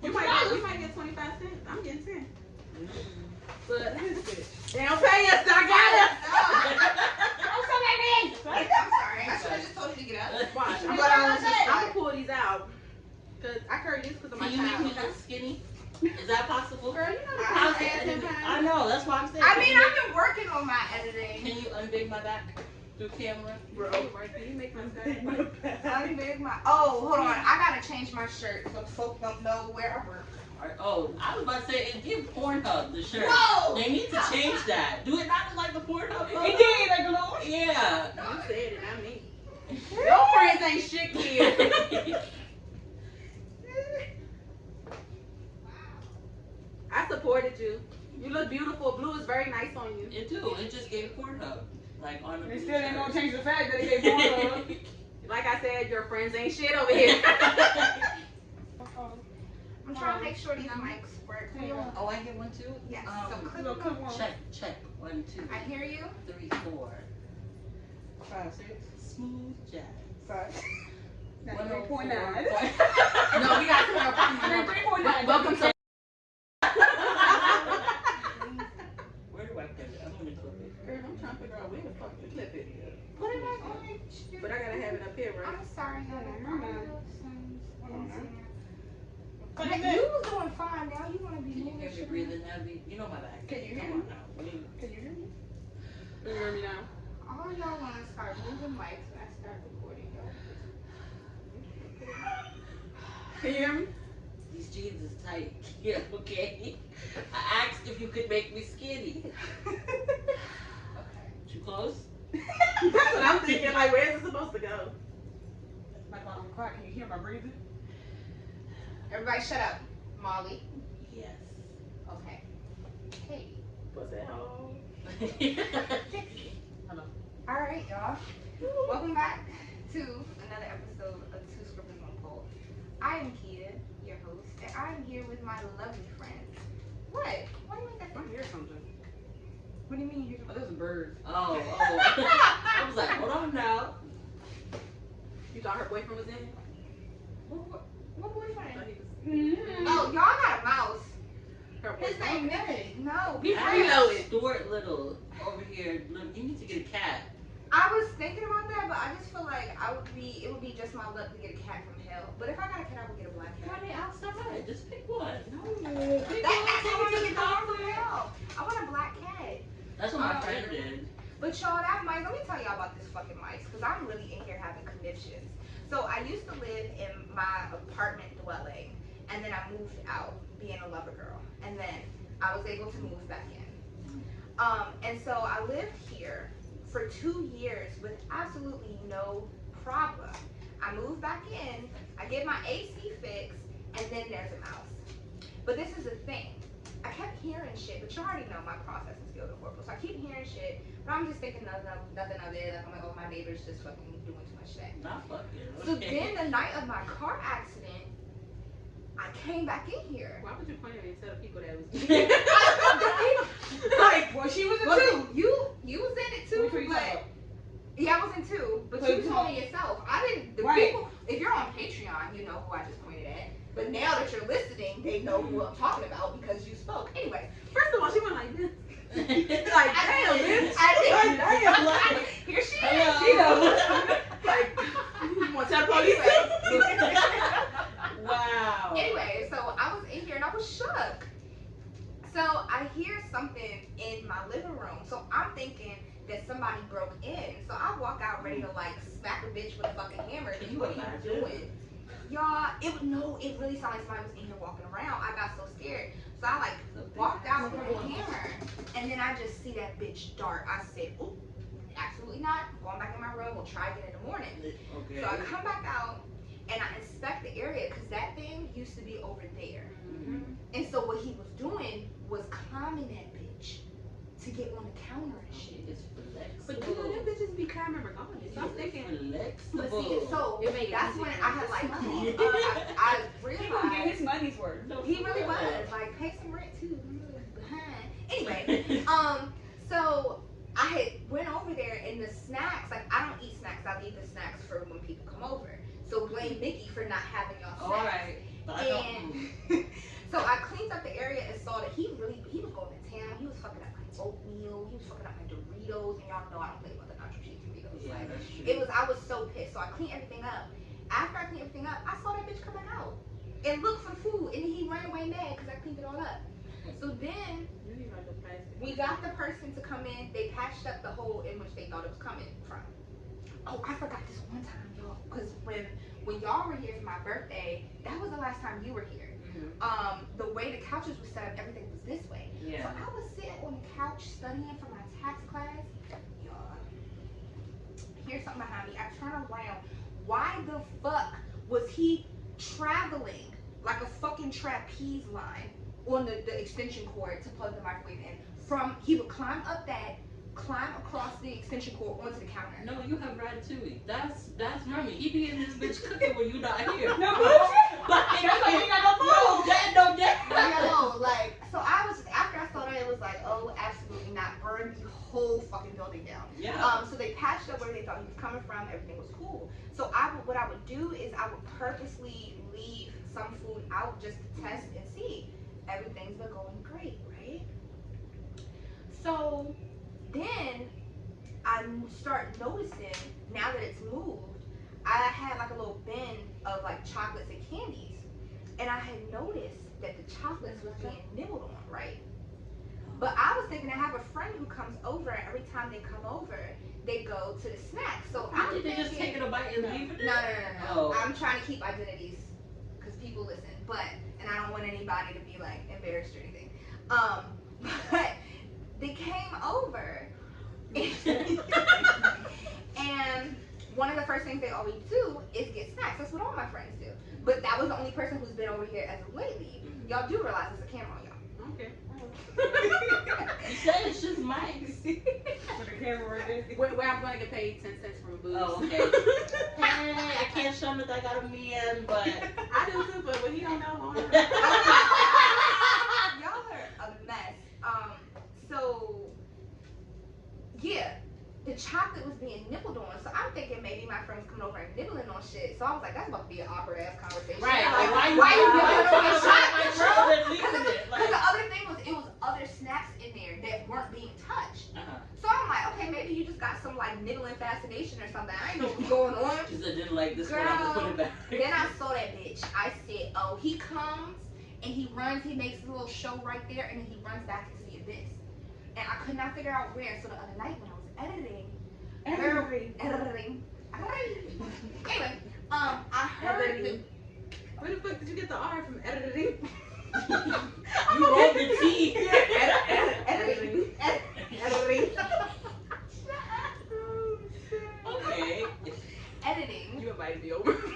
You might get 25 cents. I'm getting 10. But they don't pay us, so I got it. Don't say that name. I'm sorry. I should have just told you to get out. Watch. I'm gonna pull these out. Cause I carry this because of my Can you make me child. look skinny? Is that possible? Girl, you know the How's pounds it? add 10 pounds. I know, that's why I'm saying. I mean, I've been working on my editing. Can you unbig my back through camera? Bro, can you make my skirt? Unbig my. Oh, hold on. I gotta change my shirt so folks don't know where I work. Oh, I was about to say, give Pornhub the shirt. Whoa! They need to change that. Do it not look like the Pornhub logo? It did, like a little. Yeah. You said it, not me. Your friends ain't shit, kid. I supported you. You look beautiful. Blue is very nice on you. It do. It just gave Pornhub. Like on the They blue still ain't shirt. gonna change the fact that it gave Pornhub. Like I said, your friends ain't shit over here. I'm trying to make sure these mics work. Oh, I get one too? Yes. So click one. Check. 1, 2. I hear you. 3, 4. 5, 6, Smooth jazz. 5. 104.9. 3.9. No, we got to have 3.9. Welcome to. Where do I put it? I'm gonna clip it. Girl, I'm trying to figure out where the fuck to clip it. Put it back on. But I gotta have it up here, right? I'm sorry. Cut You it was doing fine. Now you want to be Can you moving hear me shit. breathing heavy? You know my back. Can you hear Come me? on now. Can you hear me? Can you hear me now? All y'all want to start moving mics when I start recording, y'all. Can you hear me? These jeans is tight. Yeah, okay. I asked if you could make me skinny. Okay. Too close? That's what I'm thinking. Like, where is it supposed to go? Like on the clock, can you hear my breathing? Everybody shut up. Molly. Yes. Okay. Hey. What's that? Oh. Hello. All right, y'all. Welcome back to another episode of Two Scribbles on Pole. I am Kia, your host, and I am here with my lovely friends. What? Why do you make that I sound? hear something. What do you mean you hear Oh, there's a bird. Oh. I was like, hold on now. You thought her boyfriend was in? What boyfriend? Thought he was- Oh, y'all got a mouse. Her His boyfriend. name Millie. No. Be I free have loaded. Stuart Little over here. Look, you need to get a cat. I was thinking about that, but I just feel like it would be just my luck to get a cat from hell. But if I got a cat, I would get a black cat. Honey, outside. Just pick one. No. That's why I want to get the one from hell. I want a black cat. That's what my friend did. But y'all, that mic, let me tell y'all about this fucking mic, because I'm really in here having conniptions. So I used to live in my apartment dwelling, and then I moved out being a lover girl. And then I was able to move back in. And so I lived here for 2 years with absolutely no problem. I moved back in, I get my AC fixed, and then there's a mouse. But this is the thing. I kept hearing shit, but you already know my processing skills are horrible. So I keep hearing shit, but I'm just thinking nothing of it. Like, I'm like, oh, my neighbor's just fucking doing too much shit. Not fucking. So then the night of my car accident, I came back in here. Why would you point at me and tell the people that it was? Like, Well, she was a well, two. you was in it too, Which one you talking but about? yeah, I was in two. But So you you told talking- me yourself. I didn't. The Right. people, if you're on Patreon, you know who I just pointed at. But now that you're listening, they know who I'm talking about because you spoke. Anyway, First of all, she went like this. like, damn, bitch. Damn, Like, here she is. Hello. She knows. Like, you want to tell the police? Wow. Anyway, so I was in here and I was shook. So I hear something in my living room. So I'm thinking that somebody broke in. So I walk out ready to like smack a bitch with a fucking hammer. Can you What are you imagine? doing? Y'all, it really sounded like somebody was in here walking around. I got so scared. So I like walked out with a hammer and then I just see that bitch dart. I said, oop, absolutely not. I'm going back in my room. We'll try again in the morning. Okay. So I come back out and I inspect the area because that thing used to be over there. Mhm. And so what he was doing was climbing that bitch to get on the counter and shit. It's But flexible. you know, them bitches be climbing regardless. So I'm thinking, But Flexible. see, so It made it that's easy when for I him had to like, smile. I He gonna get his realized money's worth. he really was like, pay some rent too. Behind. Anyway, so I had went over there and the snacks, like I don't eat snacks. I leave the snacks for when people come over. So blame Mickey for not having y'all snacks. And so I cleaned up the area and saw that he was going to town. He was fucking up my oatmeal. He was fucking up my Doritos. And y'all know I don't play about the nacho cheese Doritos. Yeah, Like, that's true. I was so pissed. So I cleaned everything up. After I cleaned everything up, I saw that bitch coming out and look for the food. And then he ran away mad because I cleaned it all up. So then we got the person to come in. They patched up the hole in which they thought it was coming from. Oh, I forgot this one time, y'all. Because when y'all were here for my birthday, that was the last time you were here. The way the couches were set up, everything was this way. Yeah. So I was sitting on the couch studying for my tax class. Y'all, here's something behind me. I turn around. Why the fuck was he traveling like a fucking trapeze line on the extension cord to plug the microwave in? He would climb up that, climb across the extension cord onto the counter. No, you have ratatouille. That's Remy. He be in this bitch cooking when you not here. No bullshit. Like, That's why you got no food. no dad. Yo, like, so I was, after I saw that, it was like, oh, absolutely not. Burn the whole fucking building down. Yeah. So they patched up where they thought he was coming from. Everything was cool. So what I would do is I would purposely leave some food out just to test and see. Everything's been going great, right? So then I start noticing, now that it's moved, I had like a little bin of like chocolates and candies. And I had noticed that the chocolates was being nibbled on, right? But I was thinking I have a friend who comes over, and every time they come over, they go to the snacks. So I'm Did they thinking, just take it a bite and leave it? no. Oh. I'm trying to keep identities because people listen, and I don't want anybody to be like embarrassed or anything. But they came over, and one of the first things they always do is get snacks. That's what all my friends do. But that was the only person who's been over here as of lately. Y'all do realize there's a camera on y'all. Okay. You said it's just mics. With the camera right there. Where I'm gonna get paid 10 cents from booze. Oh, okay. Hey, I can't show him that I got a man, but I do too, but he don't know. Y'all are a mess. So yeah, the chocolate was being nibbled on. So I'm thinking maybe my friend was coming over and nibbling on shit. So I was like, that's about to be an awkward ass conversation. right. Like, Like, why you nibbling on my my chocolate, bro? chocolate leaving it? Because the other thing was, it was other snacks in there that weren't being touched. So I'm like, okay, maybe you just got some like nibbling fascination or something. I ain't know what's going on. She said, didn't like this one, I'm gonna put it back. Then I saw that bitch. I said, oh, he comes and he runs, he makes a little show right there, and then he runs back into the abyss. And I could not figure out where. So the other night when I was editing. Anyway, I heard the, Where the fuck did you get the R from editing? You rolled the T. editing. Okay. Editing. You invited me over. Remember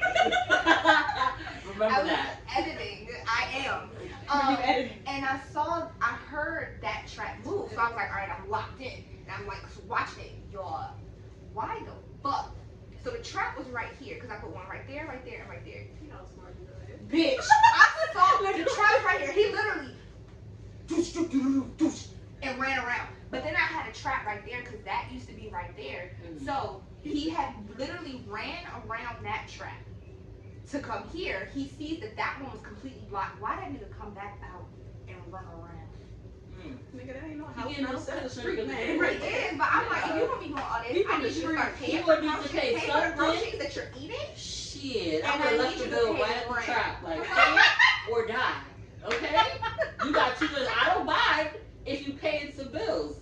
I was that. editing. I am. You editing. And I heard that track move. So I was like, all right, I'm locked in. And I'm like watching it. Y'all, why the fuck? So the trap was right here, because I put one right there, and right there. You know how smart you are. Bitch, I saw the trap was right here. He literally and ran around. But then I had a trap right there, because that used to be right there. So he had literally ran around that trap to come here. He sees that one was completely blocked. Why that nigga come back out and run around? Nigga, that ain't no He house, getting no no set of citizen street because man. of Right is, but I'm like, if you gonna be doing all this, He I from need the you to start street. paying You for would the need to pay groceries, pay for the something. groceries that you're eating. Shit, And I I would have need left you the to bill pay right at the rent. trap. Like, pay or die. Okay? You got two bills. I don't mind if you paying some bills.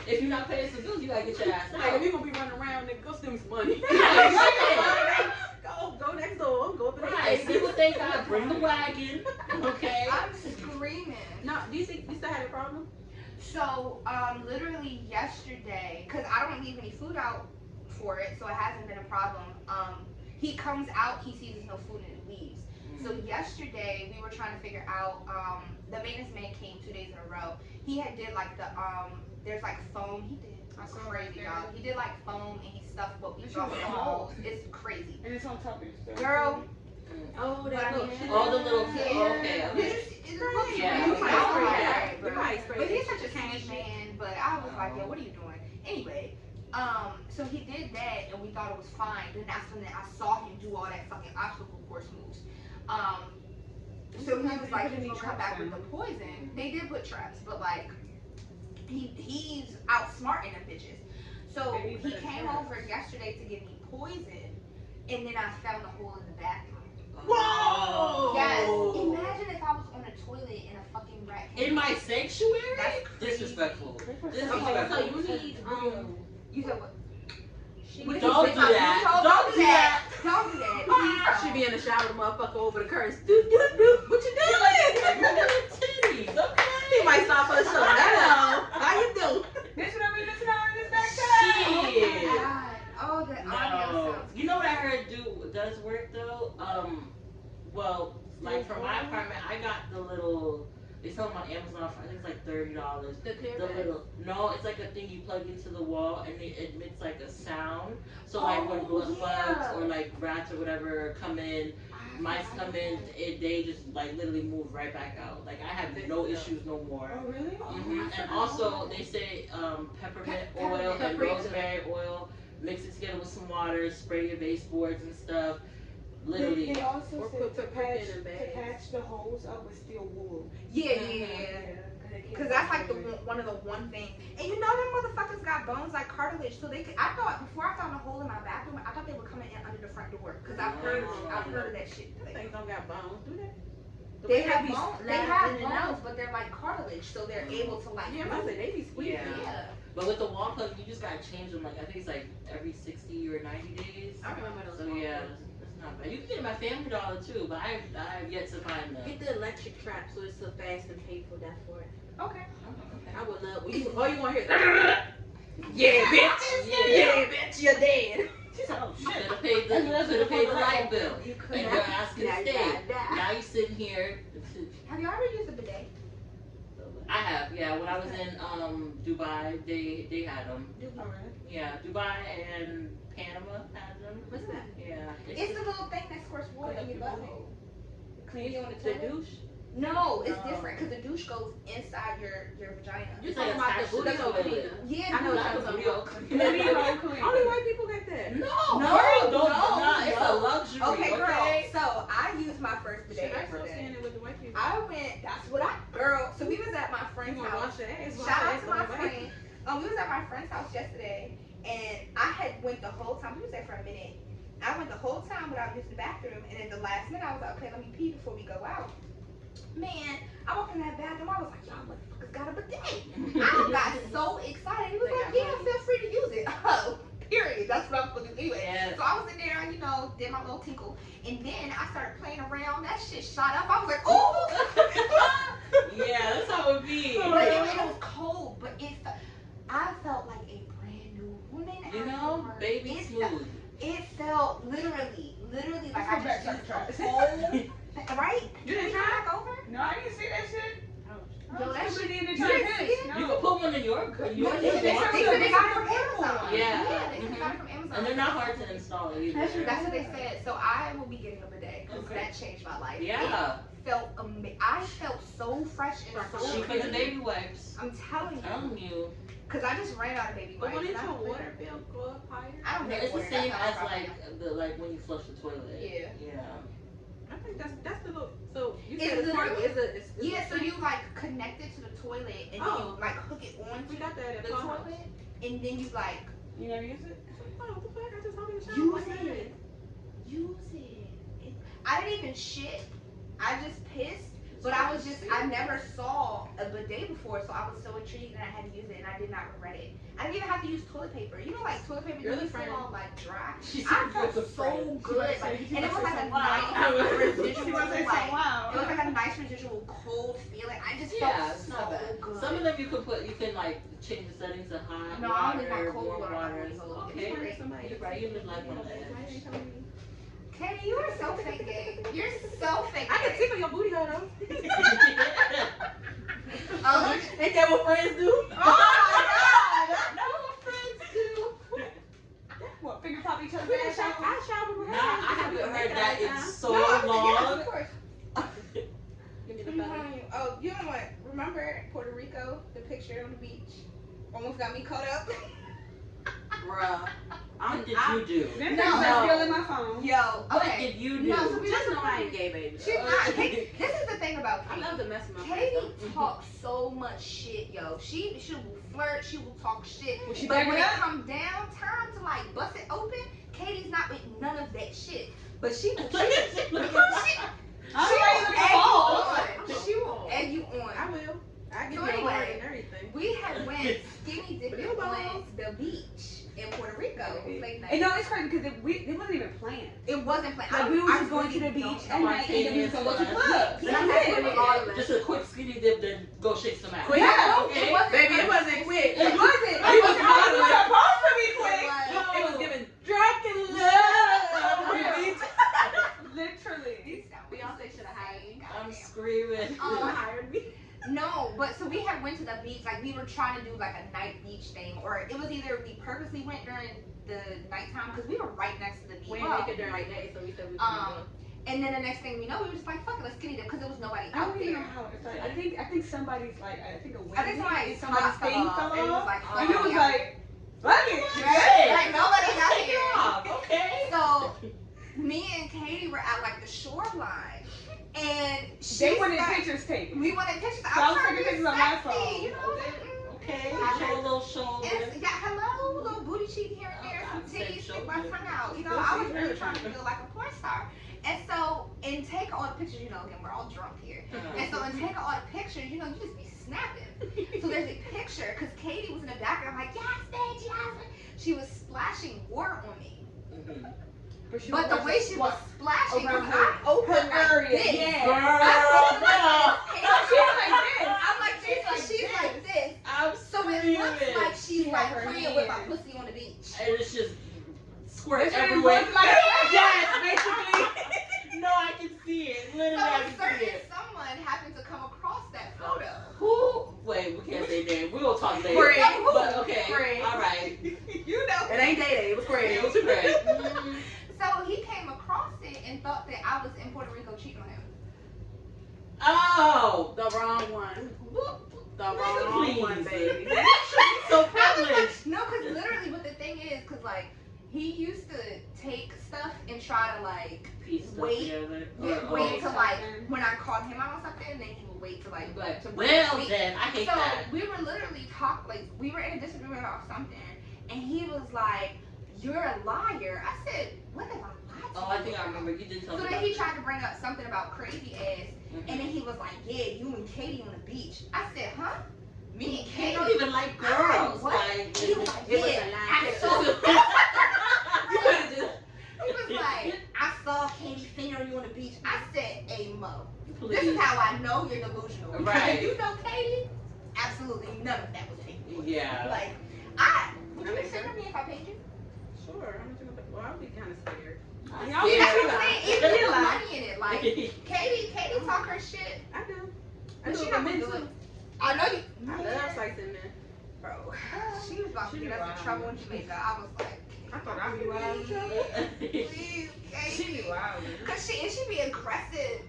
If you're not paying some bills, you gotta get your ass Like, out. if you gonna be running around, nigga, go steal me some money. Right. Go next door. Go up in the Right, see what they got, bring the wagon, okay? I'm screaming. No, do you still have a problem? So, literally yesterday, because I don't leave any food out for it, so it hasn't been a problem. He comes out, he sees there's no food, and it leaves. So yesterday, we were trying to figure out, the maintenance man came 2 days in a row. he had did like the there's like foam. He did. I saw Crazy, it. y'all. He did like foam and he stuffed what we thought were the holes. It's crazy. And it's on top of your stuff. Girl. Oh, But that I little mean, shit. All the little. Yeah. Okay. It Okay. looks Yeah. really You might nice. spray that. Alright, You bro. might spray But that he's such a shit. sweet man. But I was like, yo, what are you doing? Anyway, so he did that and we thought it was fine. Then that's when I saw him do all that fucking obstacle course moves. So he was like, he come back with the poison. They did put traps, but like, he's outsmarting them bitches. So he came over yesterday to give me poison, and then I found a hole in the bathroom. Whoa! Yes. Imagine if I was on a toilet in a fucking rat cage. In my sanctuary? That's crazy. Disrespectful. Okay, Disrespectful. so you need You said what? Don't do that. Don't do that. Don't do that. I should be in the shower, the motherfucker over the curtains. Doot, doot, doot. What you doing? Titties, okay? He might stop for a show. Hello. How you doing? This what I'm missing out in this back Shit. God. Oh, the audio No. sounds. You know what I heard does work though? Well, like for my apartment, I got the little. They sell them on Amazon for I think it's like $30. The clear The bag. little it's like a thing you plug into the wall and it emits like a sound. So like when blood bugs or like rats or whatever come in, mice come in, they just like literally move right back out. Like I have no issues no more. Oh, really? hmm And also they say peppermint oil and Paprika. rosemary oil, mix it together with some water, spray your baseboards and stuff. Literally. They also Or said put to paprika in patch, a to bag. patch the holes up with steel wool. Yeah. Cause that's like one of the one things. And you know them motherfuckers got bones like cartilage, so they could. I thought before I found a hole in my bathroom, I thought they were coming in under the front door. Cause I've heard of that shit. Them things don't got bones, do they? The They way have be bones. They sliding have in and out. bones, but they're like cartilage, so they're able to like. Yeah, I say they be squeaking. Yeah. But with the wall plug, you just gotta change them. Like I think it's like every 60 or 90 days. I remember those. So yeah, it's not bad. You can get it at my Family Dollar too, but I have yet to find them. Get the electric trap so it's so fast and painful. That's for it. Okay. I would love. All you want to hear is, yeah, bitch. Yeah, bitch. You're dead. Oh shit! Could have paid the light bill, You and could you're have. asking to stay. Now you sitting here. Have you ever used a bidet? I have, yeah. When I was in Dubai, they had them. Oh, really? Yeah, Dubai and Panama had them. What's that? Yeah. It's the little thing that squirts water in your butthole. Clean you on the The toilet? douche. No, it's No. different because the douche goes inside your vagina. You It's talking like about the attached to booty the hole toilet. cleaner? Yeah, I know what Not you're the talking real about. clean. Booty hole clean. Only white people got that. No, No, girl, no, it's a no. luxury. Okay, girl. Okay? So I used my first bidet Should I still yesterday. seeing it with the white people? I went. That's what girl. So we was at my You friend's gonna house. wash your ass? Shout out to my friend. We was at my friend's house yesterday, and I had went the whole time. We was there for a minute. I went the whole time without using the bathroom, and at the last minute, I was like, okay, let me pee before we go out. Man, I walked in that bathroom. I was like, y'all motherfuckers got a bidet. I got so excited. He was They like, got yeah, money. feel free to use it. Oh, period. That's what I'm supposed to do anyway. Yes. So I was in there, did my little tinkle, and then I started playing around. That shit shot up. I was like, ooh. Yeah, that's how it be. But it was cold, but I felt like a brand new woman. You know, afterwards. baby It smooth. It felt literally like I Let's go just back, used try a whole, right? You didn't Can we try? come back over? No, I didn't see that shit. Yo, that shit in the you didn't trash. see it? You can put one in your They said they got it from Amazon. Yeah. They said they got it from Amazon. And they're not hard to install either. That's what they said. So I will be getting a bidet because Okay. that changed my life. Yeah. It felt amazing. I felt so fresh and so She put the clean. baby wipes. I'm telling you. Telling you. Because I just ran out of baby But wipes. wouldn't and I your put- water bill go up higher? I don't No, think it's the water, same that's as not a problem. like when you flush the toilet. Yeah. Yeah. I think that's the little. So you It's said it's part. literally- It's Yeah, so you like connect it to the toilet and then Oh. you like hook it onto We got that at the the house. toilet and then you like You never use it? Oh, what the fuck? I just hung in the shower. use like that. it. Use it. I didn't even shit. I just pissed. But I never saw a bidet before, so I was so intrigued and I had to use it and I did not regret it. I didn't even have to use toilet paper. You know, like toilet paper, You're you the feel friend. all like dry. She said I you're felt the so friend. good. Like, and it was like a nice She residual, was say like, so wow. it was like a nice residual cold feeling. I just Yeah, felt it's so not bad. good. Some of them you can like change the settings to hot No, I water, only got cold warm water. water. and stuff. Okay. Okay. Somebody You're right. You live life on the Why you edge. ain't telling me? Katie, you are so fake gay. You're so fake I can gay. tickle your booty hole though. Ain't that what friends do? Oh my God! That's what friends do. What, finger pop each other's I ass out? shower with her. Nah, I haven't heard that in so No, yes, long. of course. Give me the I'm feather. telling you. Oh, you know what? Remember Puerto Rico? The picture on the beach almost got me caught up. Bruh. What did you do? Them No. pictures are still in my phone. Yo, What okay. did you do? No, so we Just just know I ain't gay, baby. She's not. This is the thing about I Katie. love to mess with my Katie friends. talks so much shit, yo. She will flirt, she will talk shit. When she But back when it it up, comes down time to like bust it open, Katie's not with none of that shit. But she will Look at you. Look at you. I'm she ready will to egg fall. you on. She will egg you on. I will. I give So you a anyway, heart and everything. We had went skinny dipping Blue balls. on the beach in Puerto Rico. Late night. And no, it's crazy because it wasn't even planned. It wasn't planned. Like we were just going to the really beach don't at night and then we was gonna go to clubs. Yeah, That's that's it. what all of us. Just a quick skinny dip, then go shake some ass. Quick. Yeah, okay. It wasn't Baby, it wasn't quick. It wasn't. He was modeling. modeling. Supposed to be quick. It was. It was giving Dracula. Literally. Beyonce should have hired me. I'm Goddamn. screaming. Hired me. No, but so we had went to the beach, like we were trying to do like a night beach thing, or it was either we purposely went during the nighttime because we were right next to the beach. We didn't make it during the day, so we said we was And then the next thing we know, we were just like, fuck it, let's skinny dip because there was nobody I out don't even know there. how it's like. I think somebody's like a I think Wednesday, somebody's somebody's top thing fell fell off, and it was off. like, And it was fuck like, fuck it. Right? Like nobody got Take here. it off, okay? So me and Katie were at like the shoreline, and They wanted pictures taken. We wanted pictures. So I was trying to taking be pictures on my sexy, phone. you know. Okay, I show a little shoulder. And yeah, hello, little booty cheek here and there, Oh, some I'm saying titties, stick my shoulder. tongue out. You know, I was really trying to feel like a porn star. And so, in take all the pictures, you know, again, we're all drunk here. And so, in take all the pictures, you know, you just be snapping. So there's a picture, because Katie was in the background, like, yes, bitch, yes. She was splashing water on me. Mhm. But the way she was splashing, Around was her- I opened her area, like this. yeah. Girl, I'm like, she's like this. I'm So it screaming. looks like she's She like had her playing with my hand. pussy on the beach. And it's just squirt It's really everywhere. looks like Yes, basically. No, I can see it. So Literally, I can see certain it. someone happened to come across that photo. Who? Wait, we can't say name. We're gonna talk later. Great. But okay, Great. all right. You know. It ain't day. It was crazy. It was great. So he came across it and thought that I was in Puerto Rico cheating on him. Oh, The wrong one. The Nigga, wrong please. one, baby. so I was privileged. like, no, because literally what the thing is, because like, he used to take stuff and try to like, Piece stuff wait. together. wait till like, something. when I called him out on something, and then he would wait to like, to Well wait. then, I hate So that. we were literally we were in a disagreement about something, and he was like, "You're a liar." I said, "What have I lied to Oh, I you think I about?" remember you did So something. then about he this. tried to bring up something about crazy ass, Mhm. and then he was like, "Yeah, you and Katie on the beach." I said, "Huh? Me and They Katie?" don't even like girls. What? Like, He was like, It was "Yeah, a lie. I saw." You could've just. He was like, "I saw Katie fingering you on the beach." I said, "Hey Mo, please. this is how I know you're delusional. Because Right. if you know Katie, absolutely none of that was fake. Yeah. Like, would you consider me if I paid you?" Sure. I'm gonna. Well, I'll be kind of scared. I'm Y'all Yeah, scared. I'm saying, if you put money in it, like Katie talk her shit, I do. I but do she it not for gonna men do it. too. I know you. I love slicing men. Bro, she was about to She get us wild. in trouble in Jamaica. I was like, I thought I'd be wild. please, She be Katie. wild. Cause she be aggressive.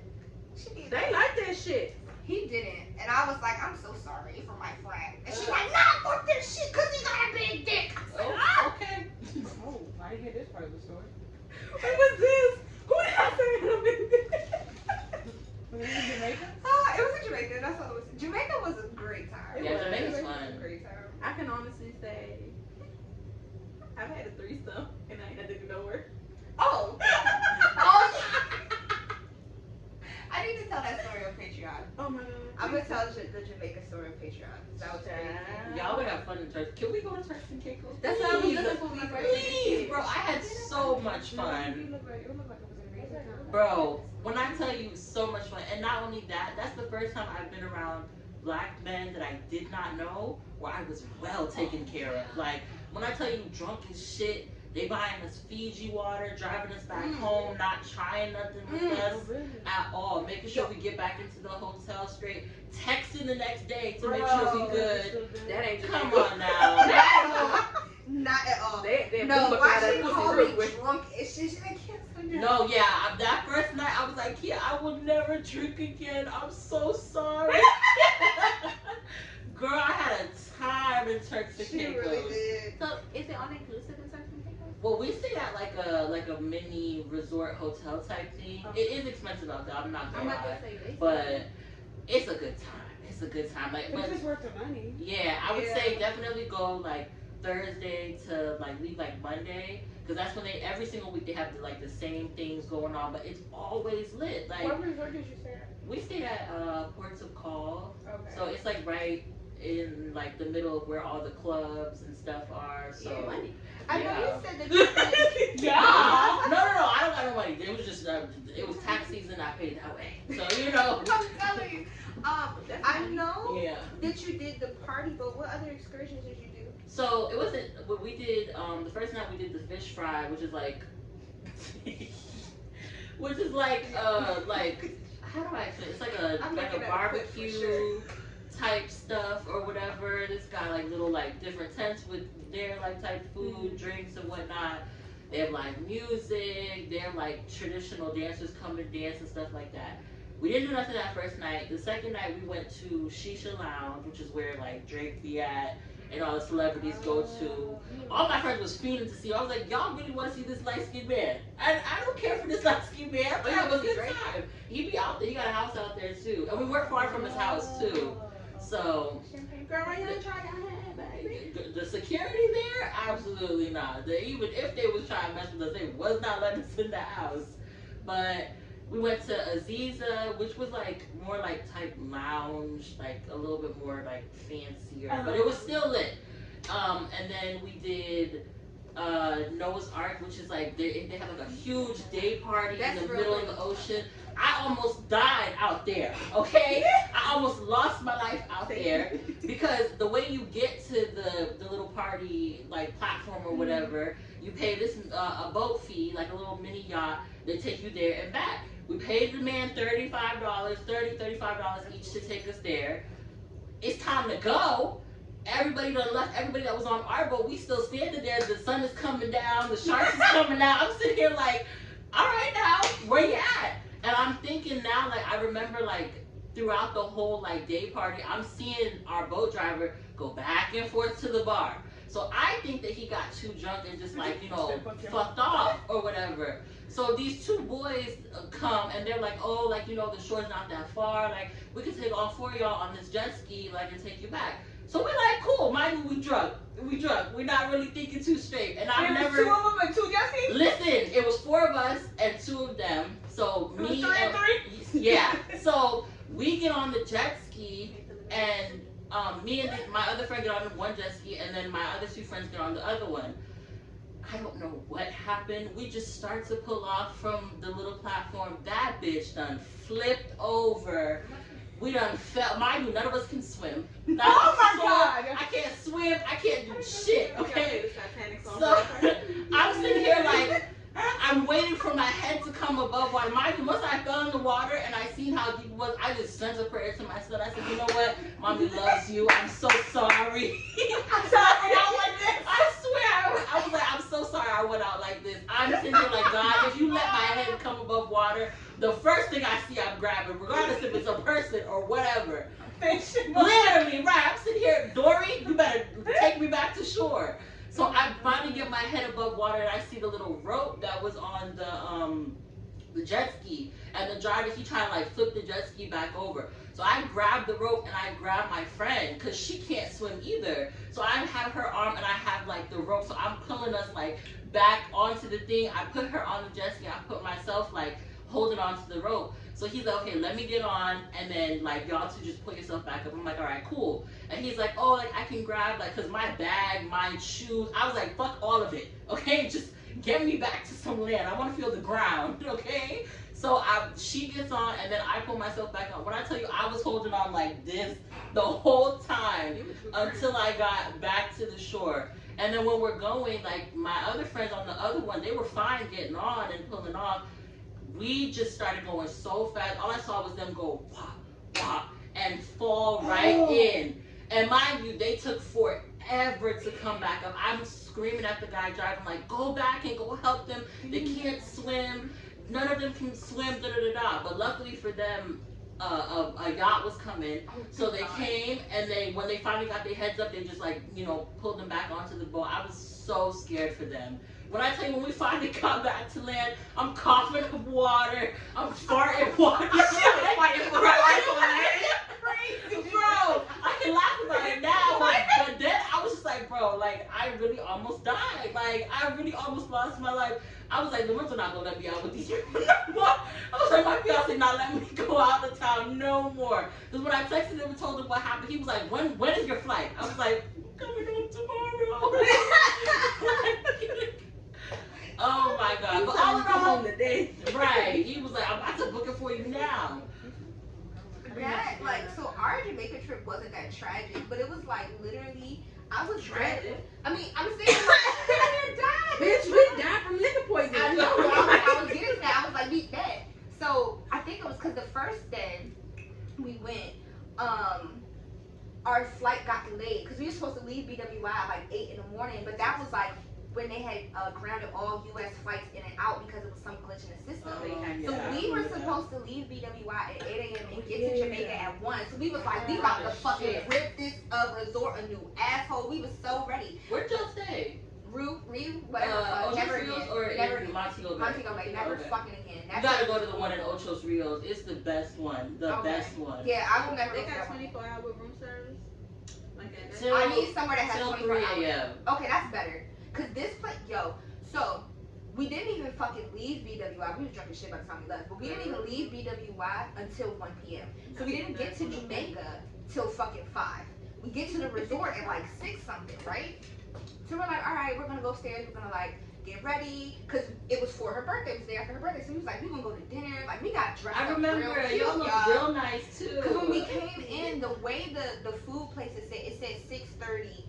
She be. They like that shit. He didn't, and I was like, I'm so sorry for my friend. And she's like, nah, fuck this shit, cause he got a big dick. I said, Oh, okay. Oh, I didn't hear this part of the story. What was this? Who did I say? Was it in Jamaica? It was in Jamaica. That's all it was. Jamaica was a great time. Yeah, Jamaica's It was fun. a great time. I can honestly say I've had a threesome and I ain't had to do no work. Oh. I need to tell that story on Patreon. Oh my god. I'm gonna tell the Jamaica story on Patreon. That was crazy. Y'all would have fun in Turks. Can we go to Turks and Caicos? That's what I was Please. looking for when I first Please, bro. I had so much fun. It looked like it was an amazing time. Bro, when I tell you so much fun, and not only that, that's the first time I've been around black men that I did not know where I was well taken care of. Like, when I tell you drunk as shit, They buying us Fiji water, driving us back home, not trying nothing with us at all, making sure we get back into the hotel straight, texting the next day to make sure we good. That ain't just Come on now. Not at all. They No, boom why up she out of called pussy me real quick. drunk? It's just I can't swim down. No, yeah, that first night I was like, yeah, I will never drink again. I'm so sorry. Girl, I had a time in Turks and She Caicos. really did. So is it all inclusive in Turks and Caicos? Well, we stayed at like a mini resort hotel type thing. Okay. It is expensive out there. I'm not I'm gonna not gonna lie, say this. but it's a good time. It's a good time. Like, But but it's worth the money. yeah, I would Yeah. say definitely go like Thursday to like leave like Monday, because that's when they every single week they have the same things going on, but it's always lit. Like What resort did you stay at? we stayed at Ports of Call, Okay. so it's like right in like the middle of where all the clubs and stuff are. So Yeah, money. I know yeah. you said that you spent. Yeah. No, I don't got no money. It was just it was tax season. I paid that way, so you know. I'm telling you. I know Yeah. that you did the party, but what other excursions did you do? So it wasn't what we did. The first night we did the fish fry, which is like, like how do I explain? It's like I'm like a looking at a clip for barbecue sure. type stuff or whatever. It's got like little like different tents with their like type food, drinks and whatnot. They have live music. They have like traditional dancers come and dance and stuff like that. We didn't do nothing that first night. The second night we went to Shisha Lounge, which is where like Drake be at and all the celebrities go to. All my friends was fiending to see. I was like, y'all really want to see this light skinned man? And I don't care for this light skinned man. But it was a good time. He be out there. He got a house out there too, and we weren't far from his house too. So Girl, why you don't try that, baby? the security there, absolutely not. Even if they was trying to mess with us, they was not letting us in the house. But we went to Aziza, which was like more like type lounge, like a little bit more like fancier, but it was still lit. And then we did Noah's Ark, which is like they have like a huge day party That's in the real middle lit. of the ocean. I almost died out there, okay? I almost lost my life out there because the way you get to the little party like platform or whatever, you pay this a boat fee, like a little mini yacht. They take you there and back. We paid the man $35 each to take us there. It's time to go. Everybody done left. Everybody that was on our boat, we still standing there. The sun is coming down. The sharks is coming out. I'm sitting here like, all right now, where you at? And I'm thinking now, like I remember like throughout the whole like day party, I'm seeing our boat driver go back and forth to the bar. So I think that he got too drunk and just like, you know, fucked off or whatever. So these two boys come and they're like, oh, like, you know, the shore's not that far. Like, we can take all four of y'all on this jet ski, like, and take you back. So we're like, cool, mind you, we drunk. We're not really thinking too straight. And I never. Two of them and two jet skis? Listen, it was four of us and two of them. So me and three? yeah. So we get on the jet ski and me and my other friend get on one jet ski and then my other two friends get on the other one. I don't know what happened. We just start to pull off from the little platform. That bitch done flipped over. We done fell. Mind you, none of us can swim. Oh my God. I can't swim. I can't do shit. Okay. So, So I'm sitting here like I'm waiting for my head to come above water. Mind you, once I fell in the water and I seen how deep it was, I just sent a prayer to my son. I said, you know what? Mommy loves you. I'm so sorry. I'm sorry, I like this. I swear, I was like, I'm so sorry I went out like this. I'm sitting here like, God, if you let my head come above water, the first thing I see I'm grabbing, regardless if it's a person or whatever. Literally, right. I'm sitting here, Dory, you better take me back to shore. So I finally get my head above water and I see the little rope that was on the jet ski. And the driver, he trying to like flip the jet ski back over. So I grab the rope and I grab my friend because she can't swim either. So I have her arm and I have like the rope. So I'm pulling us like back onto the thing. I put her on the jet ski. I put myself like holding onto the rope. So he's like, okay, let me get on, and then like y'all two just put yourself back up. I'm like, all right, cool. And he's like, oh, like I can grab like, cause my bag, my shoes. I was like, fuck all of it, okay? Just get me back to some land. I want to feel the ground, okay? So she gets on, and then I pull myself back on. When I tell you, I was holding on like this the whole time until I got back to the shore. And then when we're going, like my other friends on the other one, they were fine getting on and pulling off. We just started going so fast. All I saw was them go wah, wah, and fall right in. And mind you, they took forever to come back up. I'm screaming at the guy driving, like, go back and go help them. They can't swim. None of them can swim, da da da da. But luckily for them, a yacht was coming, so they came, and when they finally got their heads up, they just like, you know, pulled them back onto the boat. I was so scared for them. When I tell you, when we finally got back to land, I'm coughing up water, I'm farting water. Bro, I can laugh about it now, but then I was just like, bro, like, I really almost died. Like, I really almost lost my life. I was like, the ones are not gonna let me out with these people no more. I was like, my fiance not letting me go out of town no more. Because when I texted him and told him what happened, he was like, when is your flight? I was like, coming home tomorrow. Oh my God. But all in all, today. right. He was like, I'm about to book it for you now. That, like, so our Jamaica trip wasn't that tragic, but it was like literally, I was Tragic? I mean, I'm saying, like, Bitch, we died from liquor poisoning. I know, I was getting that. I was like, we dead. So I think it was because the first day we went, our flight got delayed because we were supposed to leave BWI at like 8 in the morning, but that was like when they had grounded all U.S. flights in and out because it was some glitch in the system. So we were supposed to leave BWI at 8 a.m. and get to Jamaica at 1. So we was like, we about to fucking rip this resort a new asshole. We was so ready. Where'd y'all stay? Whatever. Never Rios again. or Never in Montego Bay? Montego Bay. Never Okay. fucking again. You gotta go to the one in Ochos Rios. It's the best one. The best one. Yeah, I will never They go to got that one. 24-hour room service. Like that. Till- I need somewhere that has till 24 3 hours. a.m. Okay, that's better. Cause this place, so we didn't even fucking leave BWI. We was drunk as shit by the time we left, but we didn't even leave BWI until 1 p.m. So we didn't get to Jamaica till fucking 5. We get to the resort at like 6 something, right? So we're like, all right, we're gonna go upstairs. We're gonna like get ready, cause it was for her birthday. It was the day after her birthday. So we was like, we gonna go to dinner. Like we got dressed. I up remember real cute, y'all looked y'all. real nice too. Cause when we came in, the way the food places said, it said 6:39.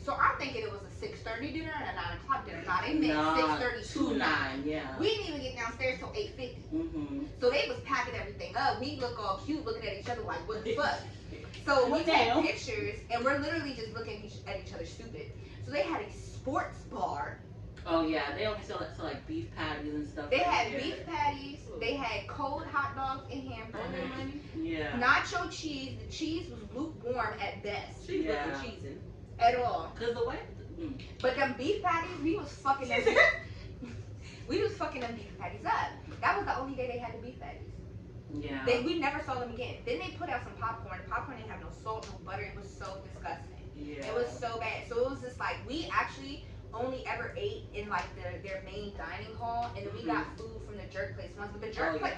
So I'm thinking it was a 6:30 dinner and a 9 o'clock dinner. Nah, they meant 6:30 to 9. Yeah. We didn't even get downstairs till 8:50. Mm-hmm. So they was packing everything up. We look all cute, looking at each other like, what the fuck? So we take pictures and we're literally just looking at each other stupid. So they had a sports bar. Oh yeah, they only sell like beef patties and stuff. They like had that. beef patties. They had cold hot dogs and hamburgers. Yeah. Nacho cheese. The cheese was lukewarm at best. She's Yeah. looking cheesing. At all. Cause the way. But them beef patties, we was fucking them. We was fucking them beef patties up. That was the only day they had the beef patties. Yeah. We never saw them again. Then they put out some popcorn. The popcorn didn't have no salt, no butter. It was so disgusting. Yeah. It was so bad. So it was just like we actually only ever ate in like their main dining hall, and then we got food from the jerk place once. But the jerk place.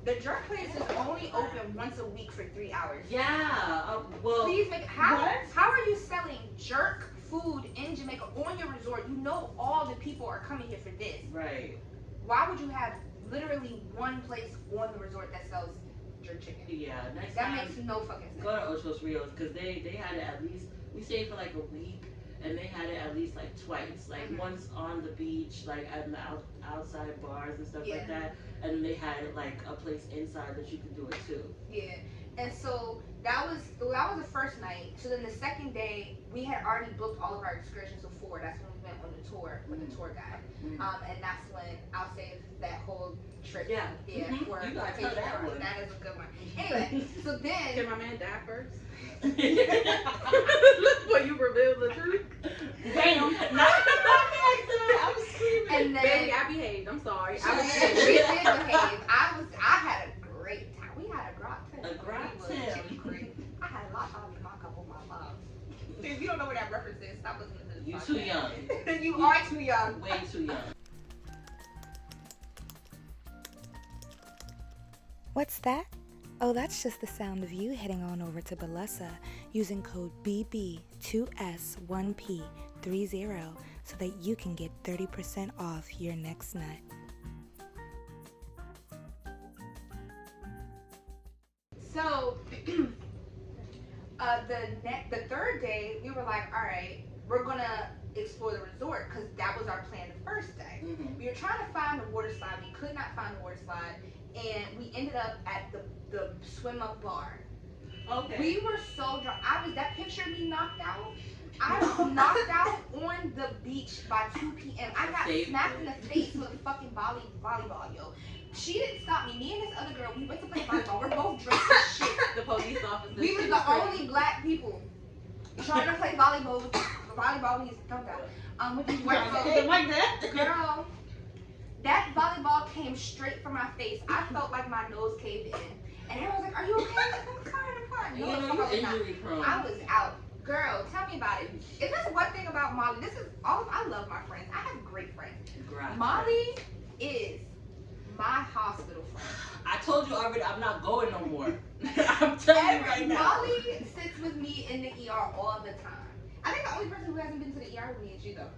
The jerk place is only open once a week for 3 hours. Yeah. Well. Please make how are you selling jerk food in Jamaica on your resort? You know all the people are coming here for this. Right. Why would you have literally one place on the resort that sells jerk chicken? Yeah. Next That time. makes no fucking sense. Go to Ochos Rios because they had it at least. We stayed for like a week. And they had it at least like twice, like once on the beach, like at the outside bars and stuff like that. And they had like a place inside that you could do it too. Yeah, and so that was the first night. So then the second day, we had already booked all of our excursions before. That's when we went on the tour with the tour guide. And that's when I'll save that whole trip. Yeah. For you gotta tell that one. That is a good one. Anyway, so then. Can my man die first? Before you reveal the truth. Damn. I was screaming. And then, Baby, I behaved. I'm sorry. I did behave. I had a great time. We had a great time. A great time. I had a lot of fun with my couple, my mom. If you don't know what that reference is, stop listening to this. You podcast. too young. You are too young. Way too young. What's that? Oh, that's just the sound of you heading on over to Balessa using code BB2S1P30 so that you can get 30% off your next nut. So, the third day, we were like, all right, we're gonna explore the resort because that was our plan the first day. Mhm. We were trying to find the water slide. We could not find the water slide, and we ended up at the swim up bar. Okay. We were so drunk. That picture of me knocked out. I was knocked out on the beach by 2 p.m. I got smacked in the face with a fucking volleyball, yo. She didn't stop me. Me and this other girl, we went to play volleyball. We're both drunk as shit. The police officer. We was the only black people trying to play volleyball with these thumbs out. With these white folks. Like that. Girl, that volleyball came straight from my face. I felt like my nose caved in. And everyone was like, "Are you okay?" I'm fine. You No, know, the fuck I you're was not. injury prone. I was out. Girl, tell me about it. If there's one thing about Molly, this is all. I love my friends. I have great friends. Great. Molly is my hospital friend. I told you already, I'm not going no more. I'm telling you right now. Molly sits with me in the ER all the time. I think the only person who hasn't been to the ER with me is you, though.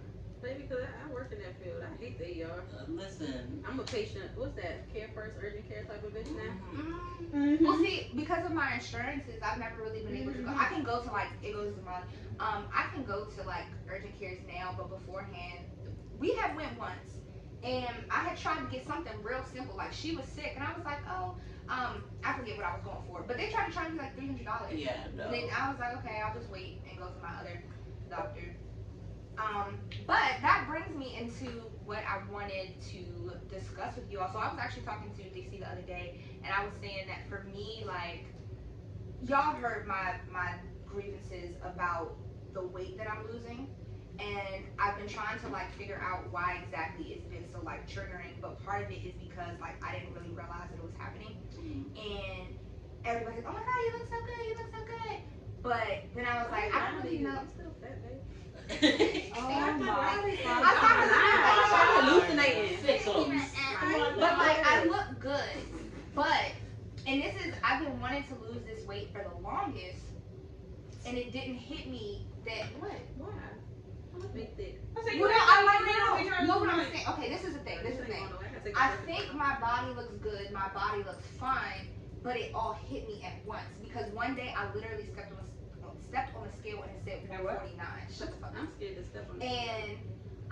Maybe because I work in that field. I hate the ER. Listen. I'm a patient. What's that? Care first, urgent care type of bitch now. Mm-hmm. Well, see, because of my insurances, I've never really been able to go. I can go to like it goes to Molly. I can go to like urgent cares now, but beforehand, we had went once, and I had tried to get something real simple. Like she was sick, and I was like, oh, I forget what I was going for, but they tried to charge me like $300. Yeah, no. And then I was like, okay, I'll just wait and go to my other doctor. But that brings me into what I wanted to discuss with you all. So I was actually talking to DC the other day, and I was saying that for me, like, y'all heard my grievances about the weight that I'm losing, and I've been trying to like figure out why exactly it's been so like triggering. But part of it is because like I didn't really realize that it was happening, and everybody's like, "Oh my God, you look so good, you look so good." But then I was like, I don't really know. I'm still fat, babe. Oh my I'm hallucinating. But like I look good. But and this is I've been wanting to lose this weight for the longest, and it didn't hit me that Why? I'm a big thick. well, no, I like no what I'm saying. Okay, this is the thing. This is the thing. I think my body looks good. My body looks fine, but it all hit me at once because one day I literally stepped on a scale and it said 149. Shut the fuck up. I'm scared to step on it. And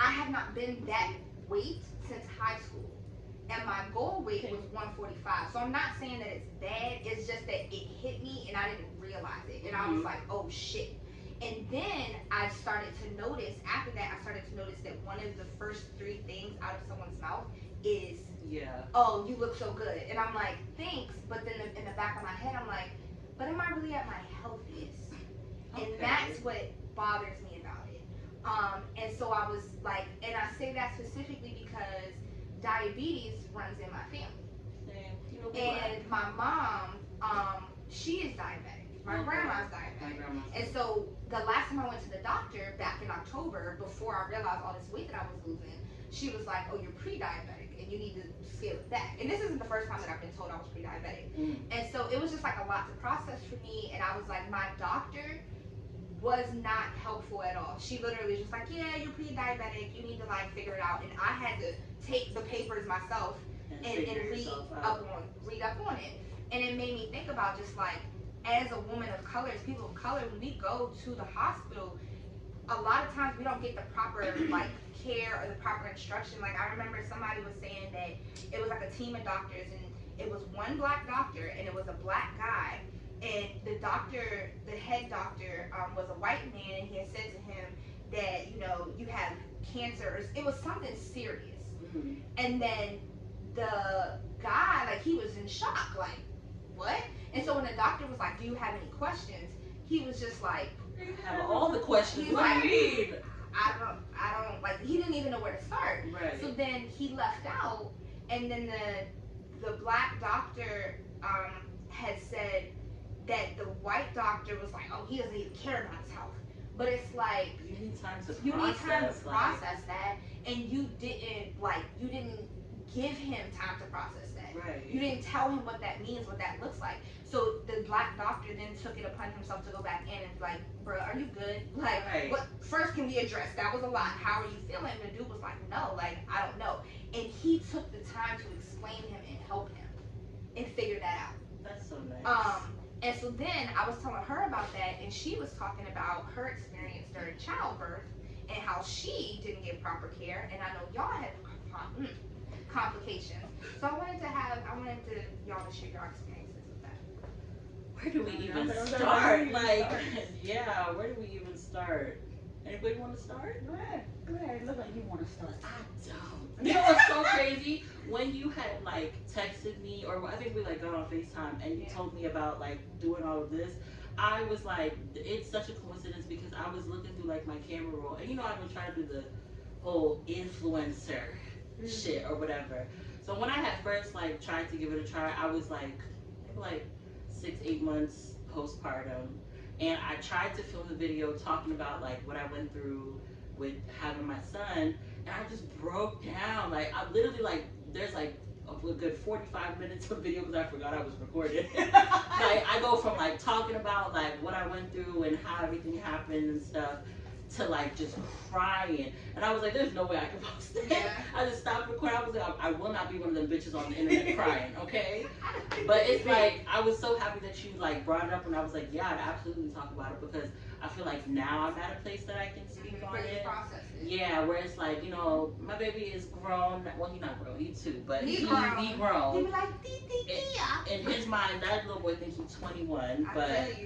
I have not been that weight since high school. And my goal weight was 145. So I'm not saying that it's bad. It's just that it hit me and I didn't realize it. And I was like, oh shit. And then I started to notice, after that, I started to notice that one of the first 3 things out of someone's mouth is, oh, you look so good. And I'm like, thanks. But then in the back of my head, I'm like, but am I really at my healthiest? And that's what bothers me about it. And so I was like, and I say that specifically because diabetes runs in my family. And my mom, she is diabetic. My grandma's diabetic. And so the last time I went to the doctor back in October, before I realized all this weight that I was losing, she was like, oh, you're pre-diabetic and you need to scale it back. And this isn't the first time that I've been told I was pre-diabetic. And so it was just like a lot to process for me. And I was like, my doctor was not helpful at all. She literally was just like, yeah, you're pre-diabetic, you need to like figure it out. And I had to take the papers myself and read up on it. And it made me think about just like, as a woman of color, as people of color, when we go to the hospital, a lot of times we don't get the proper like care or the proper instruction. Like I remember somebody was saying that it was like a team of doctors and it was one black doctor and it was a black guy. And the doctor, the head doctor, was a white man, and he had said to him that, you know, you have cancer. It was something serious. And then the guy, like, he was in shock, like, what? And so when the doctor was like, do you have any questions? He was just like, I have all the questions. He's What like, do you need? I don't, like, he didn't even know where to start. Right. So then he left out, and then the black doctor had said that the white doctor was like, oh, he doesn't even care about his health. But it's like, you need time to process that, and you didn't give him time to process that. Right. You didn't tell him what that means, what that looks like. So the black doctor then took it upon himself to go back in and be like, bro, are you good? Like, what first can we address? That was a lot. How are you feeling? And the dude was like, no, like, I don't know. And he took the time to explain him and help him and figure that out. That's so nice. And so then I was telling her about that, and she was talking about her experience during childbirth and how she didn't get proper care. And I know y'all had complications. So I wanted y'all to share your experiences with that. Where do we even start? Like, yeah, where do we even start? Anybody want to start? Go ahead. Go ahead. Look like you want to start. I don't. You know what's so crazy? When you had like texted me, or I think we like got on FaceTime, and you told me about like doing all of this, I was like, it's such a coincidence because I was looking through like my camera roll, and you know I've been trying to do the whole influencer shit or whatever. So when I had first like tried to give it a try, I was like maybe like 6-8 months postpartum. And I tried to film the video talking about like what I went through with having my son, and I just broke down. Like I literally like there's like a good 45 minutes of video because I forgot I was recording. Like I go from like talking about like what I went through and how everything happened and stuff to like just crying, and I was like, there's no way I can post that. Yeah. I just stopped recording. I was like, I will not be one of them bitches on the internet crying, okay? But it's like, I was so happy that you like brought it up, and I was like, yeah, I'd absolutely talk about it because I feel like now I'm at a place that I can speak on it. Yeah, where it's like, you know, my baby is grown. Well, he's not grown, he's 2, but he's grown. He be like, in his mind, that little boy thinks he's 21, but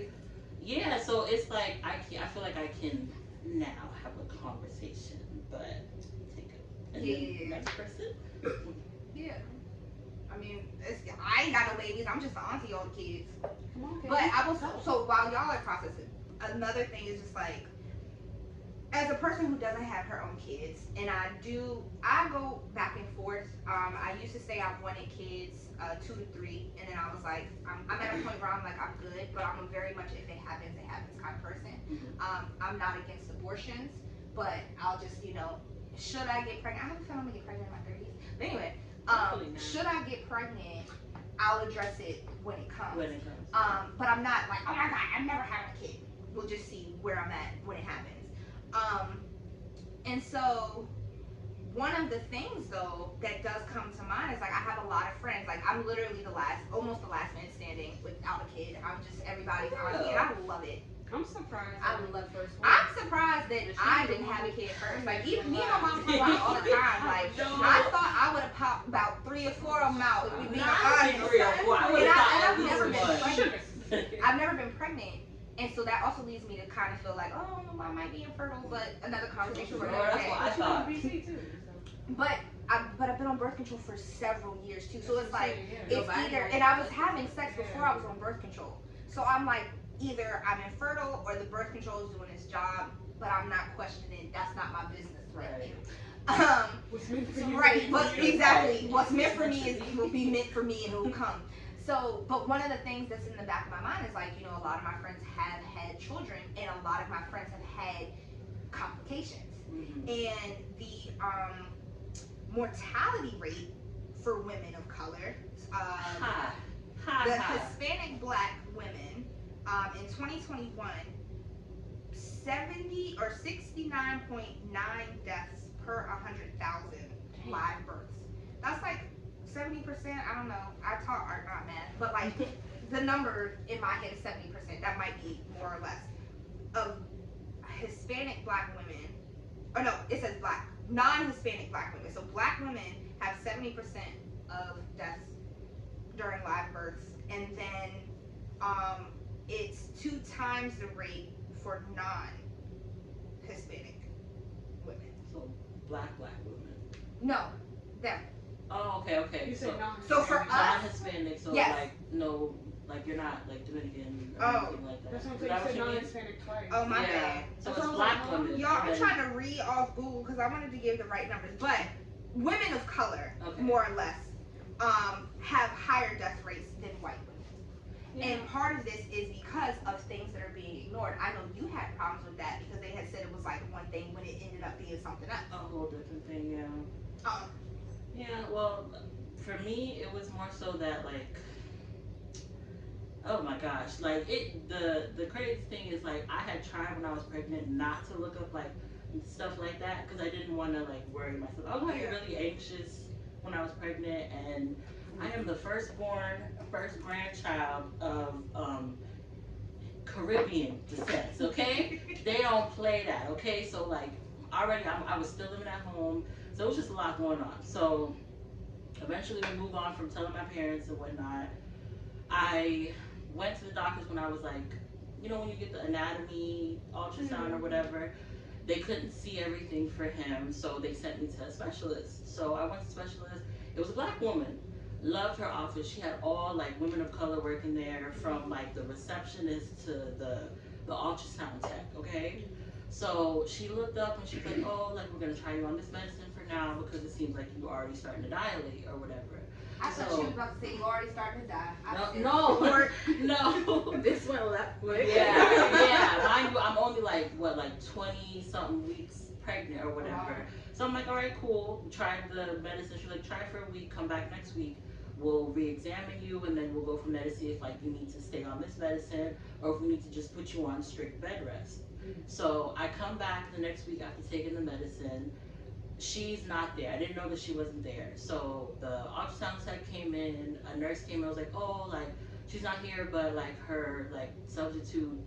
yeah, so it's like, I feel like I can now have a conversation, but take it. And then next person. Yeah. I mean, I ain't got no babies. I'm just the auntie on the kids. Come on, But I was so while y'all are processing, another thing is just like, as a person who doesn't have her own kids, and I go back and forth. I used to say I wanted kids, 2 to 3, and then I was like, I'm at a point where I'm like, I'm good, but I'm a very much if it happens kind of person. I'm not against abortions, but I'll just, you know, should I get pregnant? I have a feeling I'm gonna get pregnant in my 30s. But anyway, should I get pregnant? I'll address it when it comes. But I'm not like, oh my God, I'm never having a kid. We'll just see where I'm at when it happens. And so one of the things though that does come to mind is like I have a lot of friends. Like I'm literally almost the last man standing without a kid. I'm just everybody's auntie, and I love it. I'm surprised. I would love first one. I'm surprised that I didn't have a kid first. Like even me and my mom talk about it all the time. Like I thought I would have popped about 3 or 4 of them out. If we being honest. 3 or 4. And I've never been pregnant. I've never been pregnant. And so that also leads me to kind of feel like, oh, I might be infertile, but another conversation for another day. That's what I thought. But I've been on birth control for several years too. So it's like, it's either, and I was having sex before I was on birth control. So I'm like, either I'm infertile or the birth control is doing its job, but I'm not questioning, that's not my business right now. Right, but exactly, what's meant for me will be meant for me and it will come. So, but one of the things that's in the back of my mind is like, you know, a lot of my friends have had children and a lot of my friends have had complications. And the mortality rate for women of color, the Hispanic black women, in 2021, 70 or 69.9 deaths per 100,000 live births. That's like 70%, I don't know, I taught art, not math, but like the number in my head is 70%, that might be more or less, of Hispanic black women, or no, it says black, non-Hispanic black women, so black women have 70% of deaths during live births, and then it's 2 times the rate for non-Hispanic women. So black women. No, them. Oh, okay. You said non-Hispanic. So for us, non-Hispanic, so yes. like no, like you're not like Dominican or anything like that. That's what I'm saying. You said non-Hispanic twice. Oh my bad. So it's black women. Y'all, I'm trying to read off Google because I wanted to give the right numbers, but women of color, more or less, have higher death rates than white women. Yeah. And part of this is because of things that are being ignored. I know you had problems with that because they had said it was like one thing when it ended up being something else. A whole different thing, yeah. Yeah, well, for me, it was more so that like, oh my gosh, like the crazy thing is like I had tried when I was pregnant not to look up like stuff like that because I didn't want to like worry myself. I was like really anxious when I was pregnant, and I am the first grandchild of Caribbean descent, okay? They don't play that, okay? So like already I was still living at home, so it was just a lot going on. So eventually we moved on from telling my parents and whatnot. I went to the doctors when I was like, you know, when you get the anatomy, ultrasound or whatever, they couldn't see everything for him, so they sent me to a specialist. So I went to specialist. It was a black woman. Loved her office. She had all like women of color working there, from like the receptionist to the ultrasound tech, okay? So she looked up and she's like, oh, like we're gonna try you on this medicine for now because it seems like you're already starting to dilate or whatever. I thought she was about to say you already starting to die. No. This one left quick. Yeah. Mind you, I'm only like 20 something weeks pregnant or whatever. Wow. So I'm like, all right, cool. Try the medicine. She's like, try it for a week. Come back next week. We'll re-examine you, and then we'll go from there to see if like you need to stay on this medicine or if we need to just put you on strict bed rest. So I come back the next week after taking the medicine. She's not there. I didn't know that she wasn't there. So the ultrasound tech came in, a nurse came in, I was like, oh, like, she's not here, but like her, like, substitute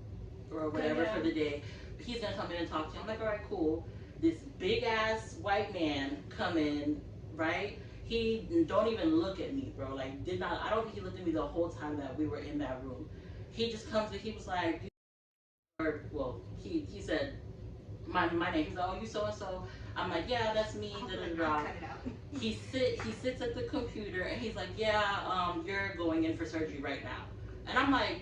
or whatever for the day, he's gonna come in and talk to you. I'm like, all right, cool. This big ass white man come in, right? He don't even look at me, bro. Like, I don't think he looked at me the whole time that we were in that room. He just comes in, he was like, he said, my name. He's like, oh, you so and so. I'm like, yeah, that's me. He sits at the computer and he's like, yeah, you're going in for surgery right now. And I'm like,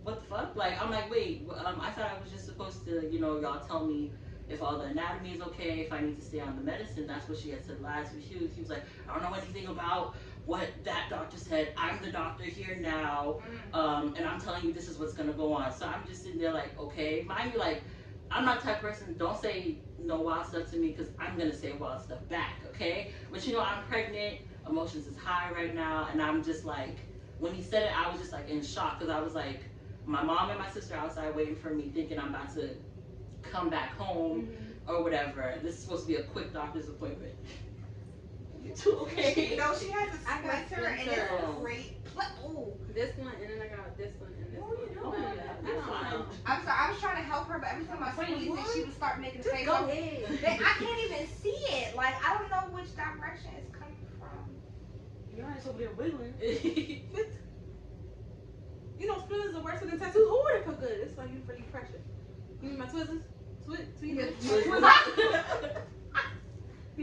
what the fuck? Like, I'm like, wait, I thought I was just supposed to, you know, y'all tell me if all the anatomy is okay, if I need to stay on the medicine. That's what she had said last week. He was like, I don't know anything about what that doctor said. I'm the doctor here now, and I'm telling you this is what's gonna go on. So I'm just sitting there like, okay. Mind you, like, I'm not the type of person, don't say no wild stuff to me because I'm gonna say wild stuff back, okay? But you know, I'm pregnant, emotions is high right now, and I'm just like, when he said it, I was just like in shock because I was like, my mom and my sister outside waiting for me thinking I'm about to come back home or whatever. This is supposed to be a quick doctor's appointment. You too, okay? No, she has a splinter and it's great. Oh. This one, and then I got this one, and this one. I'm sorry, I was trying to help her, but every time I squeezed it, she would start making face. Go ahead. I can't even see it. Like, I don't know which direction it's coming from. Your ass over there wiggling. You know, splinters are worse than tattoos. Oh, they feel good. It's like you pretty pressure. You mean my Twizzlers? Go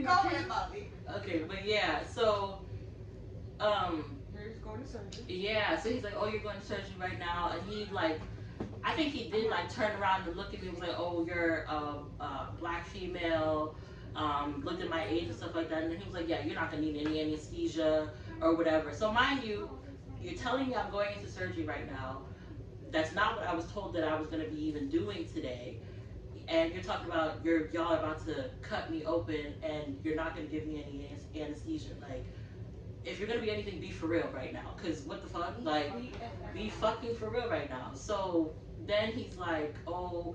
ahead, Bobby. Okay, but yeah, so You're just going to surgery. yeah, so he's like, oh, you're going to surgery right now, and he like, I think he did like turn around and look at me and was like, oh, you're a black female, looked at my age and stuff like that, and then he was like, yeah, you're not gonna need any anesthesia or whatever. So mind you, you're telling me I'm going into surgery right now. That's not what I was told that I was gonna be even doing today. And you're talking about y'all are about to cut me open and you're not gonna give me any anesthesia. Like, if you're gonna be anything, be for real right now. Cause what the fuck? Like, be fucking for real right now. So then he's like, oh,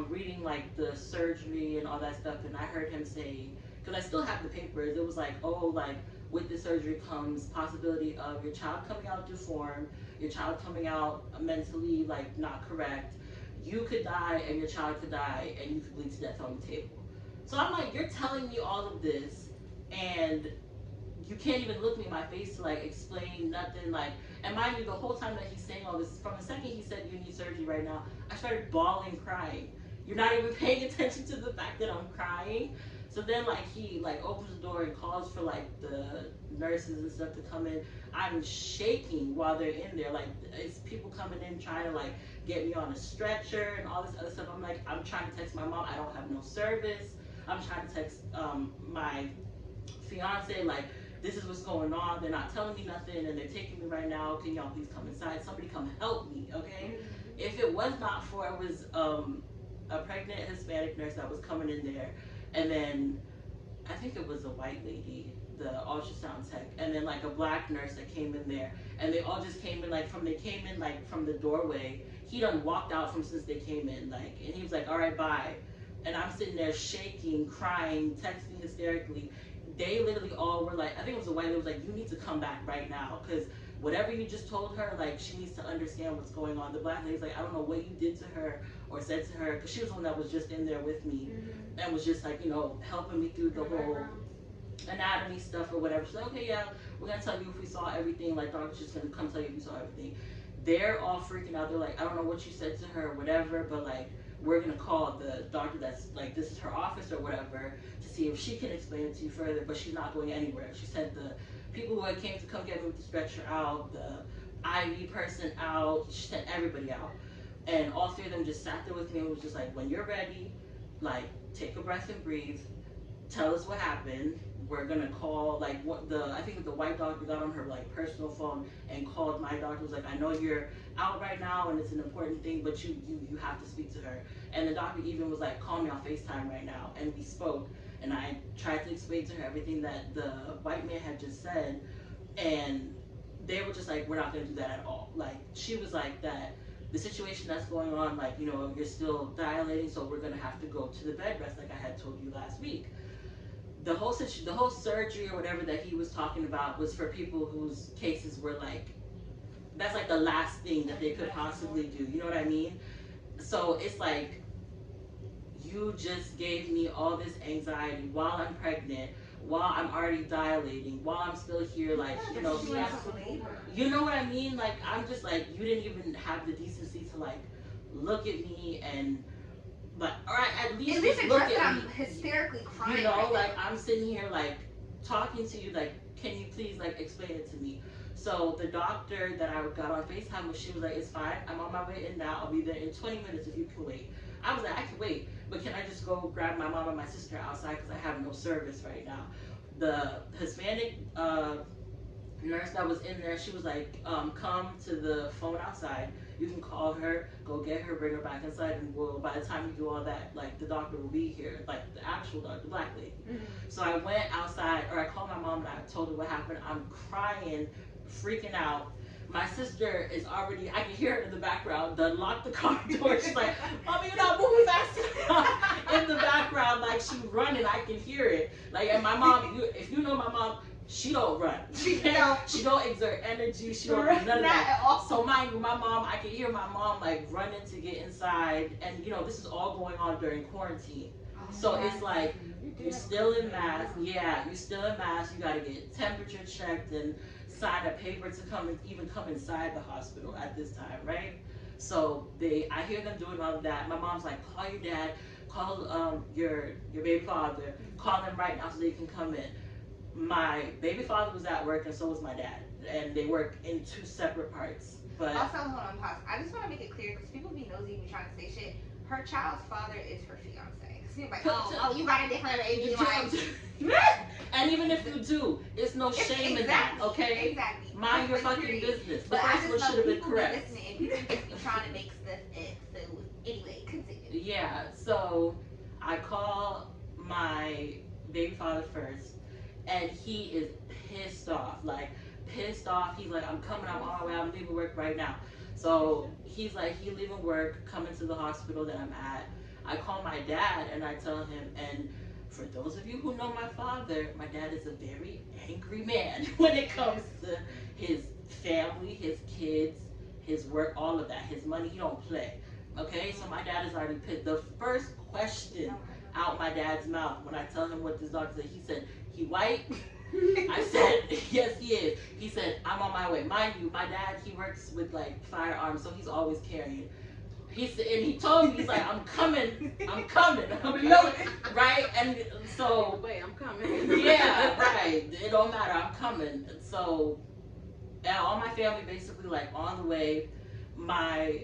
reading like the surgery and all that stuff, and I heard him say, cause I still have the papers, it was like, oh, like with the surgery comes possibility of your child coming out deformed, your child coming out mentally like not correct. You could die and your child could die and you could bleed to death on the table. So I'm like, you're telling me all of this and you can't even look me in my face to like explain nothing. Like, and mind you, the whole time that he's saying all this, from the second he said you need surgery right now, I started bawling, crying. You're not even paying attention to the fact that I'm crying. So then like he like opens the door and calls for like the nurses and stuff to come in. I'm shaking while they're in there. Like, it's people coming in trying to like get me on a stretcher and all this other stuff. I'm like, I'm trying to text my mom. I don't have no service. I'm trying to text my fiance, like, this is what's going on. They're not telling me nothing and they're taking me right now. Can y'all please come inside? Somebody come help me, okay? If it was not for, it was a pregnant Hispanic nurse that was coming in there, and then I think it was a white lady, the ultrasound tech, and then like a black nurse that came in there, and they all just came in like from the doorway. He done walked out from since they came in, like, and he was like, all right, bye. And I'm sitting there shaking, crying, texting hysterically. They literally all were like, I think it was a white lady was like, you need to come back right now, because whatever you just told her, like, she needs to understand what's going on. The black lady's like, I don't know what you did to her or said to her, because she was the one that was just in there with me and was just like, you know, helping me through the whole anatomy stuff or whatever. She's like, okay, yeah, we're gonna tell you if we saw everything. Like, doctor's just gonna come tell you if we saw everything. They're all freaking out. They're like, I don't know what you said to her or whatever, but like, we're gonna call the doctor that's like, this is her office or whatever, to see if she can explain it to you further, but she's not going anywhere. She sent the people who had came to come get me with the stretcher out, the IV person out, she sent everybody out. And all three of them just sat there with me and was just like, when you're ready, like, take a breath and breathe, tell us what happened. We're gonna call, like, what the, I think the white doctor got on her like personal phone and called my doctor, was like, I know you're out right now and it's an important thing, but you have to speak to her. And the doctor even was like, call me on FaceTime right now. And we spoke, and I tried to explain to her everything that the white man had just said, and they were just like, we're not gonna do that at all. Like, she was like, that the situation that's going on, like, you know, you're still dilating, so we're gonna have to go to the bed rest, like I had told you last week. The whole surgery or whatever that he was talking about was for people whose cases were like, that's like the last thing that they could possibly do. You know what I mean? So it's like, you just gave me all this anxiety while I'm pregnant, while I'm already dilating, while I'm still here, like, you know, you know what I mean? Like, I'm just like, you didn't even have the decency to like look at me and, but at least look at me. I'm hysterically crying. You know, like, I'm sitting here like talking to you, like, can you please like explain it to me? So the doctor that I got on FaceTime with, she was like, it's fine, I'm on my way in now, I'll be there in 20 minutes if you can wait. I was like, I can wait, but can I just go grab my mom and my sister outside because I have no service right now? The Hispanic nurse that was in there, she was like, come to the phone outside. You can call her, go get her, bring her back inside, and by the time you do all that, like, the doctor will be here, like the actual doctor, the black lady. So I went outside, or I called my mom and I told her what happened. I'm crying, freaking out. My sister is already, I can hear her in the background, lock the car door. She's like, Mommy, you're not moving fast enough. In the background, like, she's running, I can hear it. Like, and my mom, if you know my mom, she don't run. She don't exert energy. She don't do none of that. So mind you, my mom, I can hear my mom like running to get inside, and you know, this is all going on during quarantine. So it's like, you're still in mask. Yeah, you're still in mask. You gotta get temperature checked and sign a paper to come inside the hospital at this time, right? So I hear them doing all of that. My mom's like, call your dad, call your baby father, call them right now so they can come in. My baby father was at work and so was my dad, and they work in two separate parts. But also, hold on, pause. I just want to make it clear, because people be nosy and be trying to say shit. Her child's father is her fiance. Because people like, oh, you got a different baby. And even if you do, it's no shame in that, okay? Exactly. Mind your fucking business. The But first one should have been correct. Listening, and people just be trying to make stuff up. So anyway, continue. Yeah. So I call my baby father first. And he is pissed off, like pissed off. He's like, I'm coming, I'm on my way, I'm leaving work right now. So he's like, he leaving work, coming to the hospital that I'm at. I call my dad and I tell him, and for those of you who know my father, my dad is a very angry man when it comes to his family, his kids, his work, all of that, his money, he don't play. Okay, so my dad is already pissed. The first question out my dad's mouth when I tell him what this doctor said, he said, he white? I said, yes, he is. He said, I'm on my way. Mind you, my dad, he works with like firearms, so he's always carrying. He said, and he told me, he's like, I'm coming, right? And so, wait, I'm coming. Yeah, right. It don't matter, I'm coming. So, all my family basically like on the way. My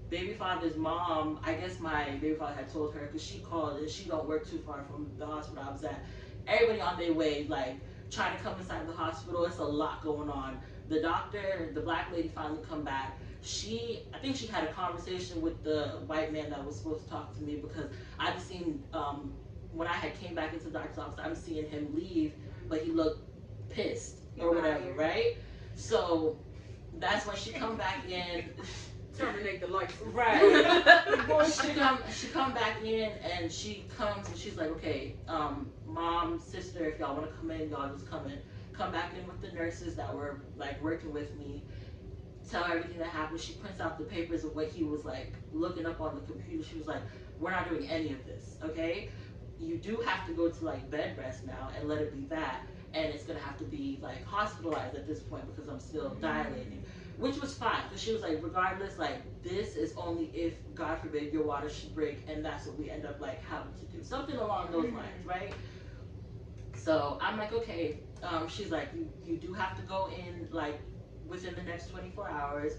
baby father's mom, I guess my baby father had told her, because she called and she don't work too far from the hospital I was at. Everybody on their way, like trying to come inside the hospital. It's a lot going on. The doctor, the black lady, finally come back. I think she had a conversation with the white man that was supposed to talk to me, because I just seen when I had came back into the doctor's office, I'm seeing him leave, but he looked pissed or whatever, right? So that's when she come back in. Terminate the lights. Right. she come back in and she comes and she's like, okay, mom, sister, if y'all want to come in, y'all just come come back in with the nurses that were like working with me, tell her everything that happened. She prints out the papers of what he was like looking up on the computer. She was like, we're not doing any of this, okay? You do have to go to like bed rest now and let it be that. And it's gonna have to be like hospitalized at this point because I'm still dilating. Which was fine, because she was like, regardless, like this is only if, God forbid, your water should break, and that's what we end up like having to do. Something along those lines, right? So I'm like, okay. She's like, you do have to go in like within the next 24 hours,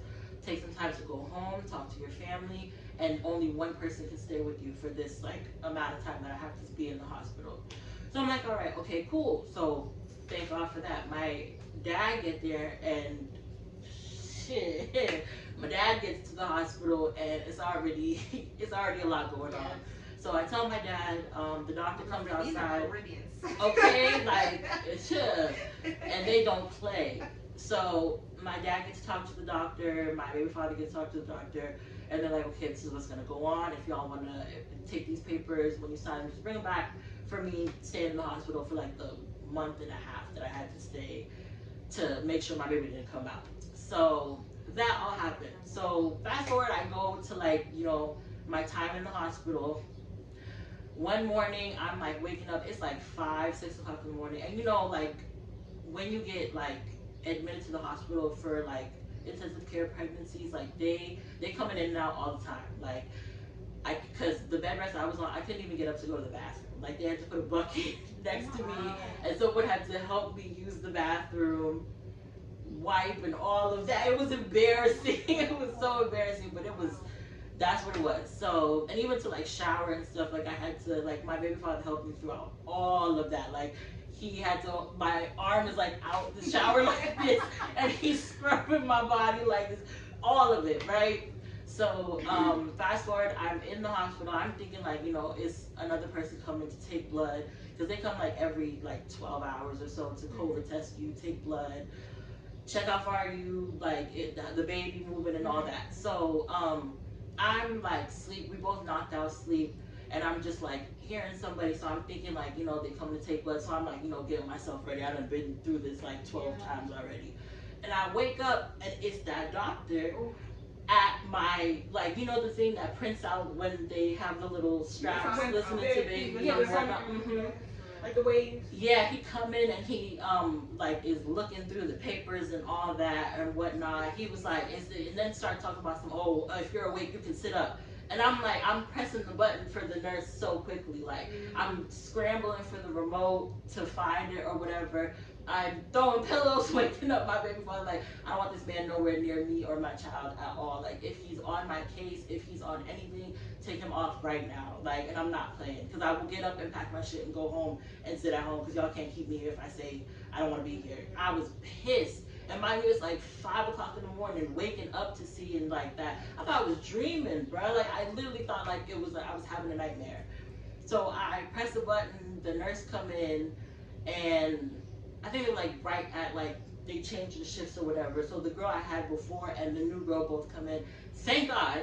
take some time to go home, talk to your family, and only one person can stay with you for this like amount of time that I have to be in the hospital. So I'm like, all right, okay, cool. So thank God for that. My dad get there and shit, my dad gets to the hospital and it's already a lot going on. So I tell my dad, the doctor comes outside. Okay, like and they don't play. So my dad gets to talk to the doctor, my baby father gets to talk to the doctor, and they're like, okay, this is what's gonna go on. If y'all wanna take these papers, when you sign them, just bring them back for me staying in the hospital for like the month and a half that I had to stay to make sure my baby didn't come out. So that all happened. So fast forward, I go to like, you know, my time in the hospital. One morning, I'm like waking up, it's like 5, 6 o'clock in the morning. And you know, like when you get like admitted to the hospital for like intensive care pregnancies, like they coming in and out all the time. Like because the bed rest I was on, I couldn't even get up to go to the bathroom. Like they had to put a bucket next to me, and someone had to help me use the bathroom, wipe and all of that. It was embarrassing. It was so embarrassing, but that's what it was. So, and even to like shower and stuff, like I had to, like my baby father helped me throughout all of that. Like he had to, my arm is like out the shower like this, and he's scrubbing my body like this, all of it, right? So fast forward, I'm in the hospital. I'm thinking like, you know, it's another person coming to take blood, because they come like every like 12 hours or so to COVID test you, take blood, check how far you, like the baby moving and all that. So I'm like sleep, we both knocked out sleep, and I'm just like hearing somebody, so I'm thinking like, you know, they come to take blood, so I'm like, you know, getting myself ready. I done been through this like 12 times already. And I wake up and it's that doctor at my, like, you know, the thing that prints out when they have the little straps listening to baby and whatnot. Like the waves. Yeah, he come in and he like is looking through the papers and all that and whatnot. He was like, and then start talking about some, if you're awake, you can sit up. And I'm like, I'm pressing the button for the nurse so quickly, like I'm scrambling for the remote to find it or whatever. I'm throwing pillows, waking up my baby father. Like, I don't want this man nowhere near me or my child at all. Like, if he's on my case, if he's on anything, take him off right now. Like, and I'm not playing, because I will get up and pack my shit and go home and sit at home, because y'all can't keep me here if I say I don't want to be here. I was pissed. And mind you, it's like 5 o'clock in the morning, waking up to seeing like that. I thought I was dreaming, bro. Like, I literally thought like it was like I was having a nightmare. So I press the button, the nurse come in, and I think it was like right at like they changed the shifts or whatever. So the girl I had before and the new girl both come in. Thank God,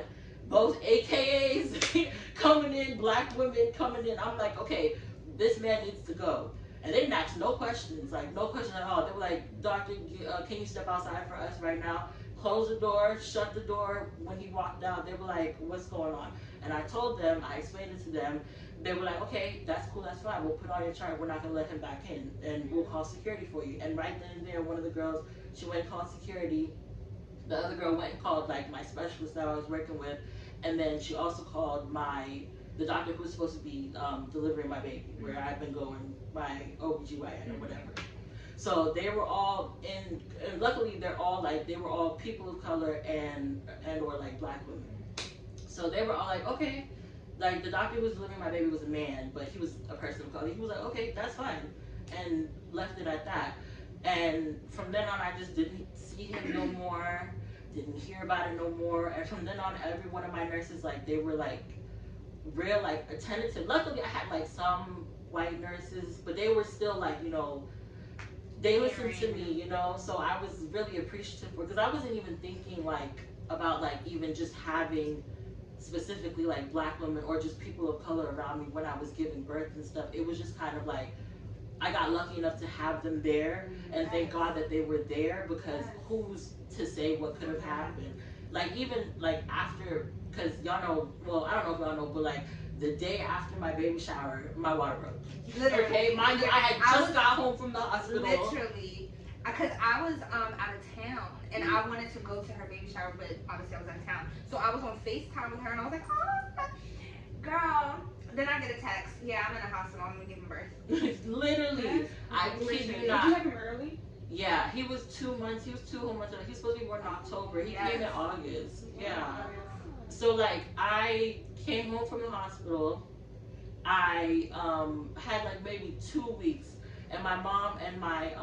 both AKAs coming in, black women coming in. I'm like, okay, this man needs to go. And they didn't ask no questions, like no question at all. They were like, doctor, can you step outside for us right now? Close the door, shut the door. When he walked down, they were like, what's going on? And I told them, I explained it to them. They were like, okay, that's cool, that's fine. We'll put on your chart. We're not going to let him back in. And we'll call security for you. And right then and there, one of the girls, she went and called security. The other girl went and called like my specialist that I was working with. And then she also called the doctor who was supposed to be delivering my baby, where I've been going, my OBGYN or whatever. So they were all in, and luckily they were all people of color and or like black women. So they were all like, okay. Like, the doctor who was delivering my baby was a man, but he was a person of color. He was like, okay, that's fine, and left it at that. And from then on, I just didn't see him no more, didn't hear about it no more. And from then on, every one of my nurses, like, they were like real like attentive. Luckily, I had like some white nurses, but they were still like, you know, they listened to me, you know. So I was really appreciative, because I wasn't even thinking like about like even just having specifically like black women or just people of color around me when I was giving birth and stuff. It was just kind of like I got lucky enough to have them there, and thank God that they were there, because who's to say what could have happened? Like, even like after, because y'all know, well, I don't know if y'all know, but like the day after my baby shower, my water broke. Literally. Okay, mind you, I had just got home from the hospital. Literally. Because I was out of town, and I wanted to go to her baby shower, but obviously I was out of town. So I was on FaceTime with her, and I was like, oh, girl. Then I get a text. Yeah, I'm in the hospital. I'm giving birth. Literally, I kid you not. Did you have him early? Yeah, he was 2 months. He was 2 whole months. He was supposed to be born in October. He came in August. Yeah. So like, I came home from the hospital. I had like maybe 2 weeks, and my mom and my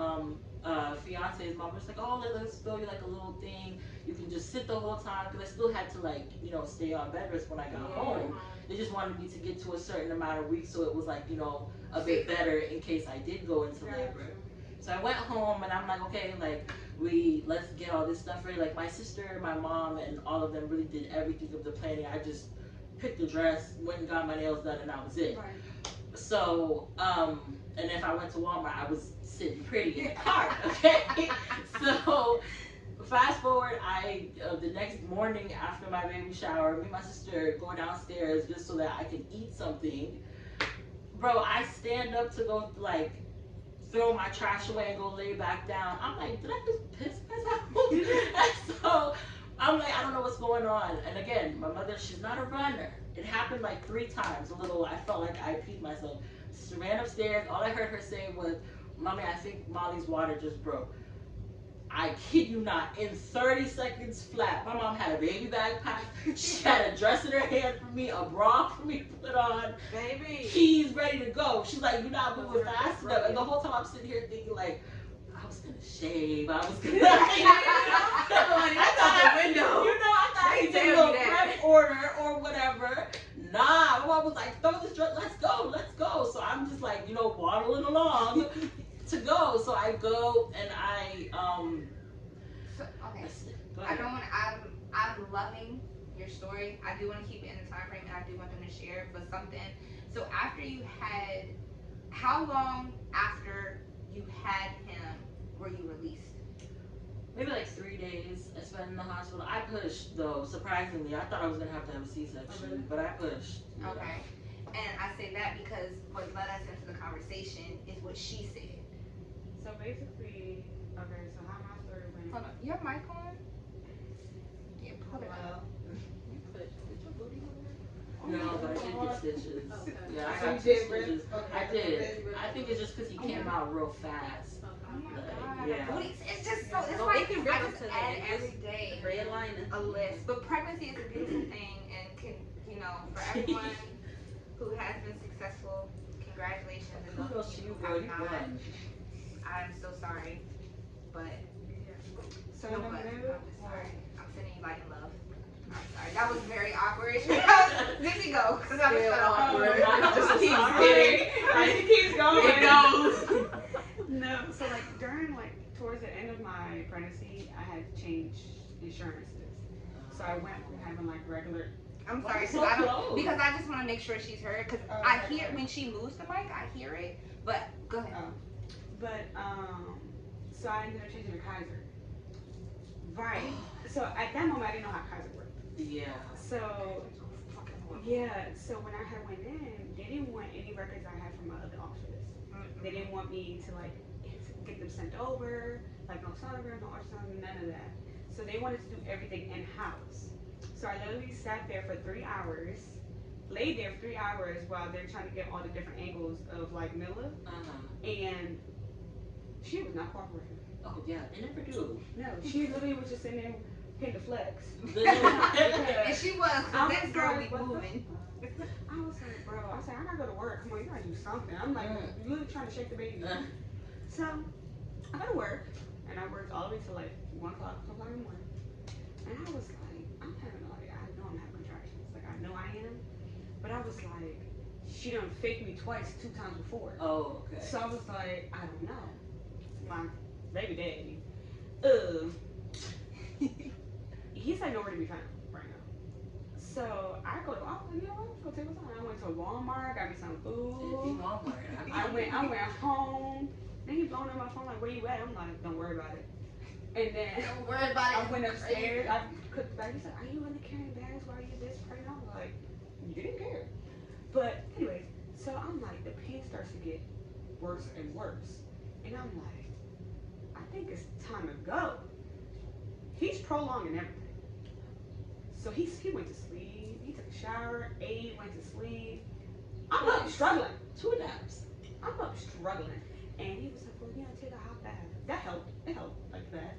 fiance's mom was like, oh, let's throw you like a little thing. You can just sit the whole time, because I still had to like, you know, stay on bed rest when I got home. They just wanted me to get to a certain amount of weeks, so it was like, you know, a bit better in case I did go into labor. So I went home, and I'm like, okay, like, let's get all this stuff ready. Like, my sister, my mom, and all of them really did everything of the planning. I just picked the dress, went and got my nails done, and that was it. Right. So, and if I went to Walmart, I was sitting pretty in the cart, okay? So, fast forward, the next morning after my baby shower, me and my sister go downstairs just so that I could eat something. Bro, I stand up to go, like, throw my trash away and go lay back down. I'm like, did I just piss myself? And so, I'm like, I don't know what's going on. And again, my mother, she's not a runner. It happened like 3 times. I felt like I peed myself. She ran upstairs. All I heard her say was, Mommy, I think Molly's water just broke. I kid you not, in 30 seconds flat, my mom had a baby bag packed. She had a dress in her hand for me, a bra for me to put on. Baby. Keys ready to go. She's like, you're not moving fast enough. And the whole time I'm sitting here thinking like, I was gonna shave. I was gonna That's out the window. You know, I thought he did a little prep order or whatever. Nah, my mom was like, throw this dress, let's go. So I'm just like, you know, waddling along to go. So I go and So, okay. I'm loving your story. I do want to keep it in the time frame, and I do want them to share. But something. So after you had, how long after you had him were you released? Maybe like 3 days I spent in the hospital. I pushed though, surprisingly. I thought I was gonna have to have a C-section, but I pushed. Yeah. Okay. And I say that because what led us into the conversation is what she said. So basically, okay, so how my story went. Hold on. Your mic on? Yeah, pull it up. You pushed. Did your booty on there? No, but I did get stitches. Okay. Yeah, I So got you 2 did, stitches. okay. I did. I think it's just because he came out real fast. Oh my Like, God. yeah. Booties. It's just so, it's Oh, like, it can I rip just up to add the every day red line. a list. But pregnancy is a beautiful thing, and can, you know, for everyone who has been successful, congratulations. And those Kudos to you, who girl. have You not, won. I'm so sorry, but So no, in the but I'm middle, just sorry. I'm sending you light and love. I'm sorry. That was very awkward. Dixie, go, because I'm Still so awkward. awkward. Just keeps sorry. getting. It keeps going. It goes. No, so like during towards the end of my pregnancy, I had to change insurances. So I went from having like regular. I'm sorry, So because I just want to make sure she's heard. Because I hear when she moves the mic, I hear it. But go ahead. But so I ended up changing to Kaiser. Right. So at that moment, I didn't know how Kaiser worked. Yeah. So yeah. So when I had went in, they didn't want any records I had from my other office. They didn't want me to like get them sent over, like no sonogram, no ultrasound, none of that. So they wanted to do everything in house. So I literally sat there for 3 hours, laid there for 3 hours while they're trying to get all the different angles of like Mila, and she was not cooperating. Oh yeah, they never do. No, she literally was just sitting there hitting the flex. And she was, because that girl be what the moving. I was like, bro, I said, I gotta go to work. Come on, you gotta do something. I'm like, literally trying to shake the baby. So, I go to work, and I worked all the way till like 1 o'clock, 2 o'clock in the morning. And I was like, I'm having I know I'm having contractions. Like, I know I am. But I was like, she done faked me twice, 2 times before. Oh, okay. So I was like, I don't know. My baby daddy. He's like nowhere to be found right now. So I go to, you know what? Let's go take my time. I went to Walmart, got me some food. Walmart. I went home. Then he blowing up my phone like, where you at? I'm like, don't worry about it. And then Don't worry about it. I went upstairs. I cooked the bag. He said, are you really carrying bags while you're this pregnant? I was like, you didn't care. But anyways, so I'm like, the pain starts to get worse and worse. And I'm like, I think it's time to go. He's prolonging everything. So he went to sleep. He took a shower, ate, went to sleep. I'm up struggling. 2 naps. I'm up struggling. And he was like, well, yeah, take a hot bath. That helped. It helped like that.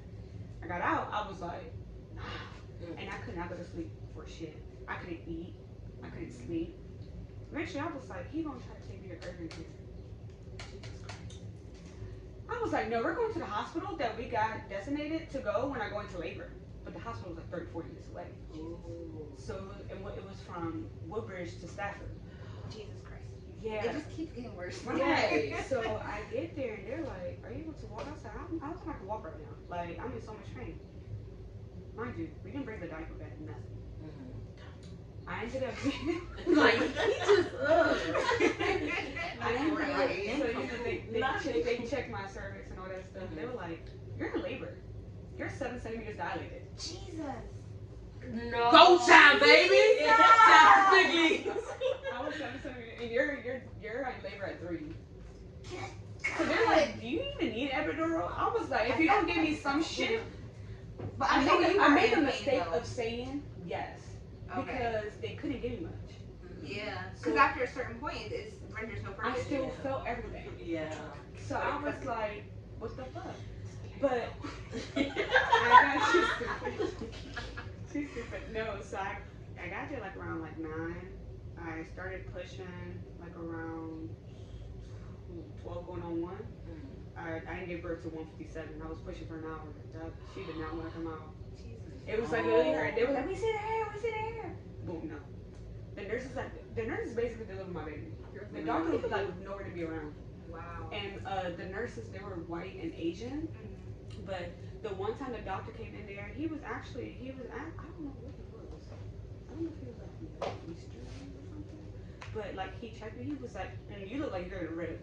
I got out. I was like, nah. And I could not go to sleep for shit. I couldn't eat. I couldn't sleep. Eventually, I was like, he gonna try to take me to urgent care. I was like, no, we're going to the hospital that we got designated to go when I go into labor. But the hospital was like 30, 40 minutes away. Ooh. So it was from Woodbridge to Stafford. Jesus Christ. Yeah. It just keeps getting worse. Right. So I get there and they're like, are you able to walk outside? I don't think I can walk right now. Like, I'm in so much pain. Mind you, we didn't bring the diaper back, nothing. I ended up Like, he just, I ended up, so you know, they checked my cervix and all that stuff. They were like, you're in labor. You're 7 centimeters dilated. Jesus. No. Go child, baby. I was 7 centimeters, and you're in labor at 3. So they're like, do you even need an epidural? I was like, if you don't give me some shit. But I made a in mistake pain, though. of saying yes because they couldn't give me much. Yeah. Because after a certain point, it renders no purpose. I still felt everything. Yeah. So I was like, what the fuck? But I got she's stupid. No, so I got there like around like 9. I started pushing like around 12 going on 1. I didn't give birth to 1:57. I was pushing for an hour. She did not want to come out. It was like literally her. They were like, we see the hair. Boom, no. The nurses basically delivered my baby. The doctor was like nowhere to be around. Wow. And the nurses, they were white and Asian. But the one time the doctor came in there, I don't know what he was. I don't know if he was like Eastern or something. But like he checked me, he was like, you look like you're gonna rip.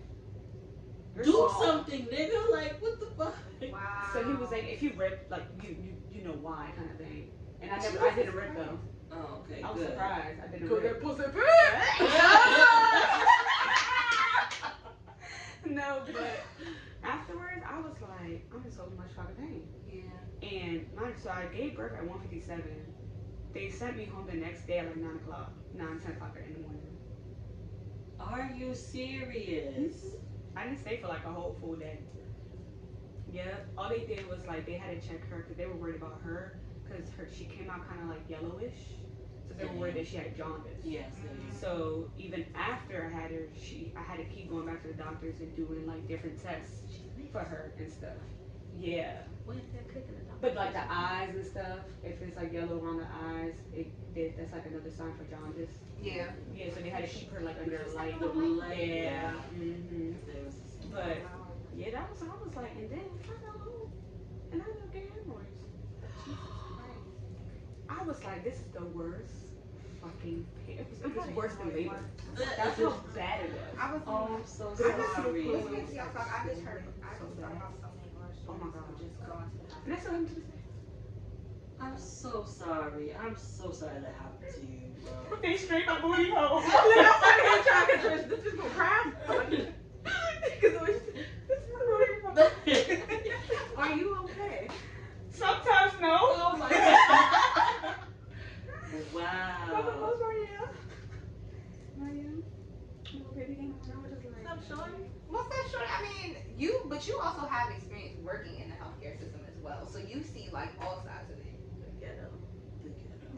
You're Do small. something, nigga. Like, what the fuck? Wow. So he was like, if you rip, like you know why kind of thing. And I didn't rip though. Oh, okay. I was good. surprised. I didn't Go rip. that pussy No, but afterwards I was like, I'm in so much fucking pain. Yeah. And so I gave birth at 1:57. They sent me home the next day at like 9 o'clock, 10 o'clock in the morning. Are you serious? I didn't stay for like a whole full day. Yeah, all they did was like they had to check her because they were worried about her because she came out kind of like yellowish, so they were worried that she had jaundice. Yes. So even after I had her, I had to keep going back to the doctors and doing like different tests for her and stuff. Yeah. But like the eyes and stuff, if it's like yellow around the eyes, that's like another sign for jaundice. Yeah. Yeah, so they had to keep her like under a light. Yeah. But yeah, I was like, and then I got home and I ended up getting hemorrhoids. I was like, this is the worst fucking pain. It was worse than labor. That's how bad it was. I was. Oh, I'm so Listening sorry. to y'all talk, I just thought about so many more stories. Oh my God. Just going to the And that's what I'm to say. I'm so sorry. I'm so sorry that happened to you, bro. They straight my booty hole. I'm trying to catch this is gonna cry. Are you okay? Sometimes no. Oh my God. Wow. Stop showing. What's that short? I mean, but you also have experience working in the healthcare system as well, so you see like all sides of it. The ghetto.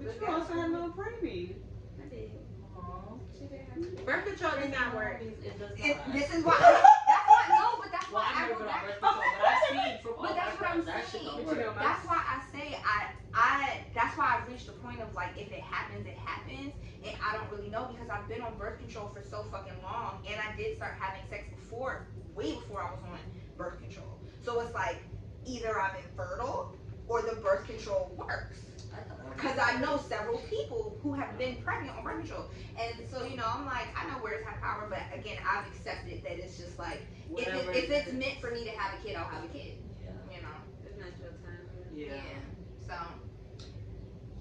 But you also had a little preemie. I did. Aww. Birth control does not work. It does not. This is why. That's why. No, but that's Well, why I've I never go been on back. birth control, but I've seen from all But that's my what I'm friends that shit saying. don't But you know, work. That's why I say that's why I've reached the point of like if it happens, it happens, and I don't really know because I've been on birth control for so fucking long, and I did start having sex way before I was on birth control. So it's like either I'm infertile or the birth control works. I thought I Because I know several people who have been pregnant on birth control. And so, you know, I'm like, I know words have power, but again, I've accepted that it's just like, if it's meant for me to have a kid, I'll have a kid. Yeah. You know? It's not your time. Yeah. So,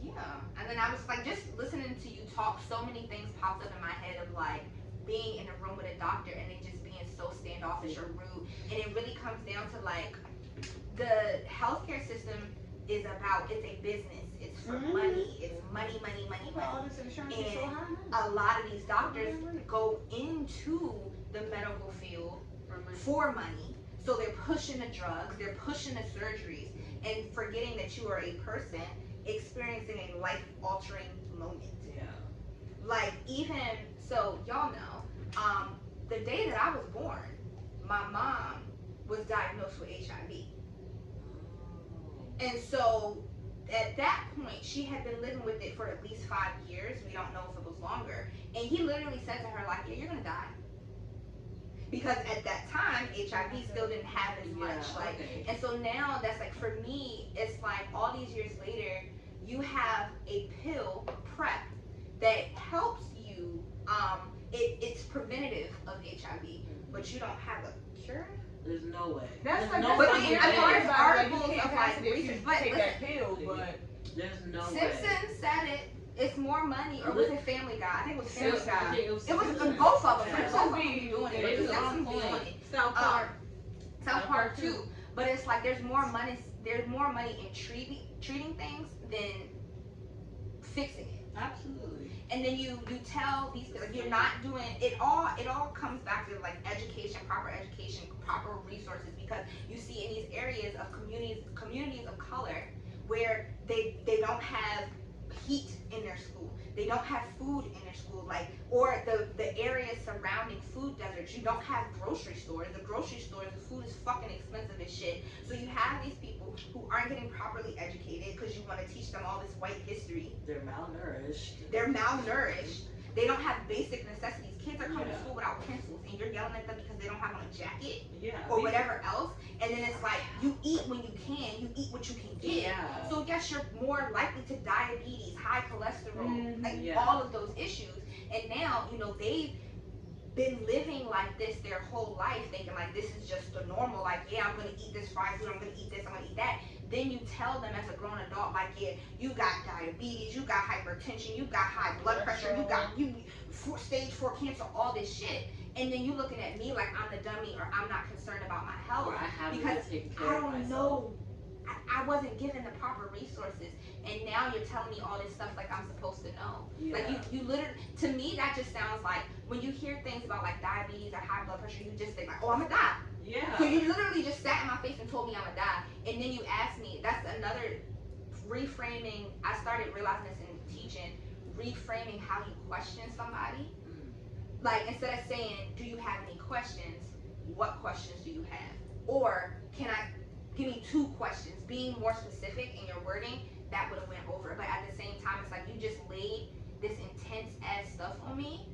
yeah. And then I was like, just listening to you talk, so many things popped up in my head of like being in a room with a doctor and they just being so standoffish or rude. And it really comes down to like, the healthcare system is about, it's a business. It's for money. It's money. All this insurance is so high. A lot of these doctors go into the medical field for money. So they're pushing the drugs, they're pushing the surgeries, and forgetting that you are a person experiencing a life-altering moment. Yeah. Like, even, so y'all know, the day that I was born, my mom was diagnosed with HIV. And so at that point, she had been living with it for at least 5 years. We don't know if it was longer. And he literally said to her, like, yeah, you're gonna die. Because at that time, HIV still didn't have as much. And so now that's like, for me, it's like all these years later, you have a pill, PrEP, that helps you, it's preventative of HIV, but you don't have a cure. There's no way. That's there's like, no but way. there's articles you can't of pass like it if research, you but take listen, that pill, but there's no way. Simpson said it. It's more money, or was it Family Guy? I think it was Family I Guy. think it was It was Simpson. both of them. Yeah. Both of them be doing it. It But was the on Simpsons be point. doing it. South Park. South Park too. But it's like there's more money. There's more money in treating things than fixing it. Absolutely. And then you tell these, like, you're not doing it all. It all comes back to like education, proper resources, because you see in these areas of communities of color where they don't have heat in their school, they don't have food in their school, like, or the areas surrounding food deserts, you don't have grocery stores. The grocery stores, the food is fucking expensive as shit. So you have these people who aren't getting properly educated because you want to teach them all this white history. They're malnourished. They don't have basic necessities. Kids are coming to school without pencils, and you're yelling at them because they don't have on a jacket or whatever else. And then it's like, you eat when you can, you eat what you can get. Yeah. So yes, you're more likely to diabetes, high cholesterol, all of those issues. And now, you know, they've been living like this their whole life, thinking like this is just the normal, like, yeah, I'm gonna eat this fried food, I'm gonna eat this, I'm gonna eat that. Then you tell them as a grown adult, like, yeah, you got diabetes, you got hypertension, you got high blood pressure, you got stage 4 cancer, all this shit. And then you looking at me like I'm the dummy, or I'm not concerned about my health, Or I haven't because taken care I of don't myself. know. I wasn't given the proper resources, and now you're telling me all this stuff like I'm supposed to know. Yeah. Like you literally, to me, that just sounds like when you hear things about like diabetes or high blood pressure, you just think like, oh, I'm gonna die. Yeah. So you literally just sat in my face and told me I'm gonna die, and then you asked me. That's another reframing. I started realizing this in teaching, reframing how you question somebody. Like, instead of saying, do you have any questions, what questions do you have? Or give me 2 questions, being more specific in your wording, that would have went over. But at the same time, it's like you just laid this intense ass stuff on me,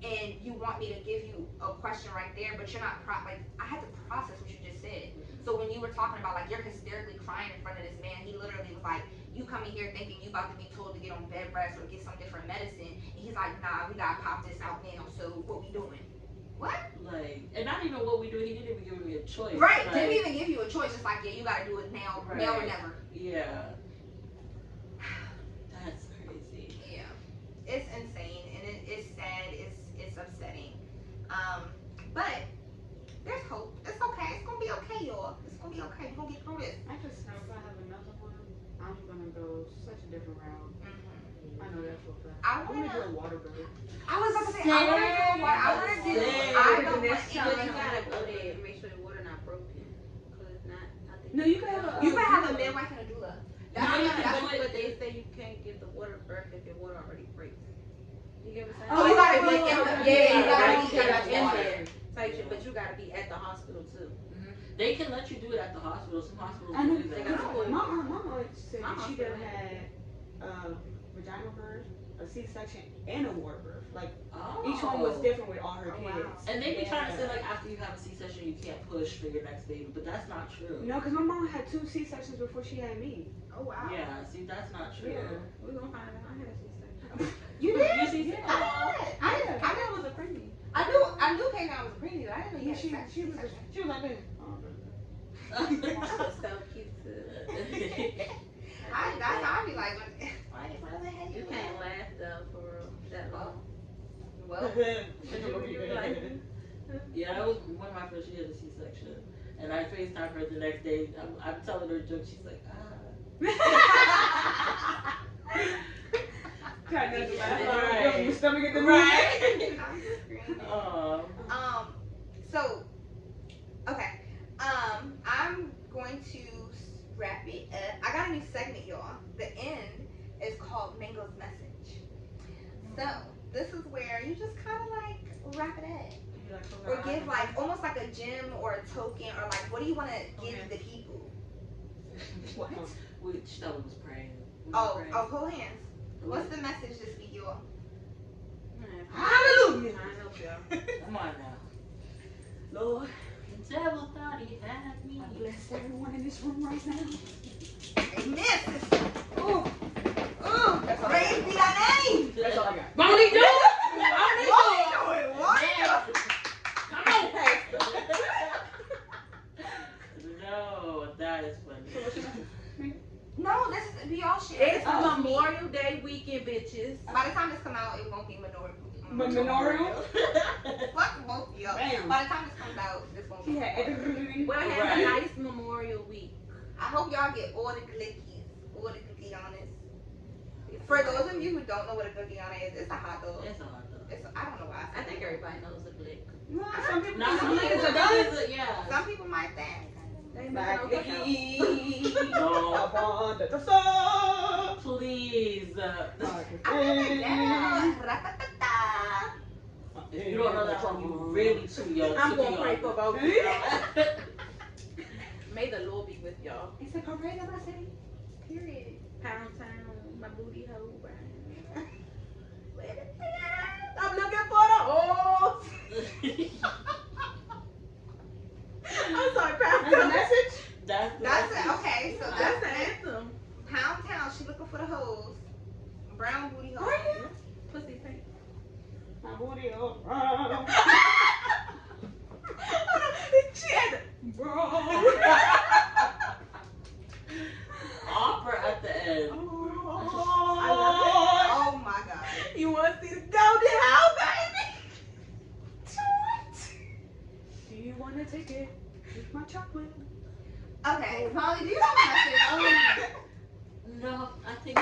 and you want me to give you a question right there, but you're not, like, I had to process what you just said. So when you were talking about, like, you're hysterically crying in front of this man, he literally was like, you coming here thinking you about to be told to get on bed rest or get some different medicine, and he's like, nah, we gotta pop this out now, so what we doing? What? Like, and not even what we do, he didn't even give me a choice. Right, like, didn't even give you a choice, it's like, yeah, you gotta do it now, now or never. Yeah. That's crazy. Yeah, it's insane, and it's sad, it's upsetting. But there's hope. It's okay. It's gonna be okay, y'all. It's gonna be okay. We're gonna get through this. I just know if I have another one, I'm gonna go such a different route. I know that for a fact. I wanna do a water bird. I was about to say, I wanna do what I wanna do. I don't want But you gotta go there and make sure the water not broken. Cause if not, I think No, you can have a. You can have a midwife and a doula. That's what they say. You can't get the water birth if your water already breaks. You get what I'm saying? Oh, you gotta be in the you gotta be in in there. there. Type shit, but you gotta be at the hospital too. They can let you do it at the hospital. Some hospitals I know. do that. My aunt said that she done had vaginal birth a C-section and a water birth. Like Oh. each one was different with all her Oh, kids. wow. And they be trying to say like after you have a C-section you can't push for your next baby, but that's not true. No, because my mom had 2 C-sections before she had me. Oh wow. Yeah, see that's not true. Yeah, we're gonna find out. I had a C-section. You did? You see, Yeah. I I knew it was a pregnant. knew K9 was a pregnant, but I didn't know you had She sex. was like this. That's so cute too. That's how I be like, why the hell You can't laugh though for that long. Well, Yeah, that was one of my first years of C-section, and I FaceTime her the next day. I'm telling her a joke. She's like, Trying not to laugh. Right. Your stomach at the Right. I'm just screaming. oh. Okay. I'm going to wrap it up. I got a new segment, y'all. The end is called Mango's Message. So this is where you just kind of like wrap it up, or give like almost like a gem or a token, or like what do you want to give the people? What? Stella was praying. Oh, hold hands. What's the message this week, y'all? Hallelujah. I know, y'all. Come on now. Lord, The devil thought he had me. I bless everyone in this room right now. Amen, sister. Ooh. Praise be thy name. That's all I got. Won't he do it? Won't he do it? Come on, Pastor. No, that is funny. No, this is we all share. It's Memorial Day weekend, bitches. By the time this come out, it won't be Memorial. Fuck both of y'all. Bam. By the time this comes out, this won't be. He had everything. Well, have Right. a nice Memorial week. I hope y'all get all the glickies, all the glickianas. For those of you who don't know what a glickiana is, it's a hot dog. It's a hot dog. I don't know why. I think everybody knows a blick. Some people, Not some some niggas are niggas, done. yeah. Some people might think. They Like, make no No. up on the sun. Please. I live it down. Ra-ta-ta-ta. If you don't know that one, you really too young. I'm too gonna young. pray for both of y'all. May the Lord be with y'all. It's a parade of my city. Period. Pound town, my booty hole. Where the hell? I'm looking for the horse. I'm sorry, Pound That's a Town. message? That's it. Okay, so That's that's the it. anthem. Pound Town, she looking for the hoes. Brown booty hole. Pussy pink. My booty all brown. She had the Opera at the end. Oh my god. You want to see the golden house, baby? Do you want to take it? With my chocolate. Okay, Molly, do you have a message? No, I think The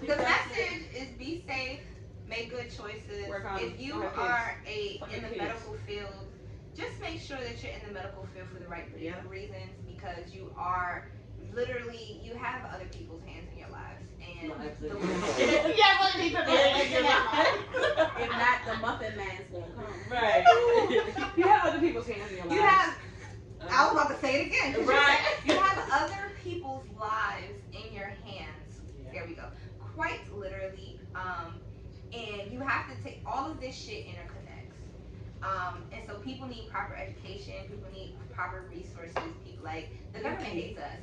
that's it. message is be safe, make good choices. Work on- If you on your kids. are Fuck in your the kids. medical field, just make sure that you're in the medical field for the right reasons, because you are literally, you have other people's hands in your lives. And Lives the- in- Yeah, what need to If not, the muffin man's gonna come. Right. You have other people's hands in your lives. you have, I was about to say it again. 'Cause Right. you have other people's lives in your hands. Yeah. There we go. Quite literally. And you have to take all of this shit interconnects. And so people need proper education. People need proper resources. People like the government hates us.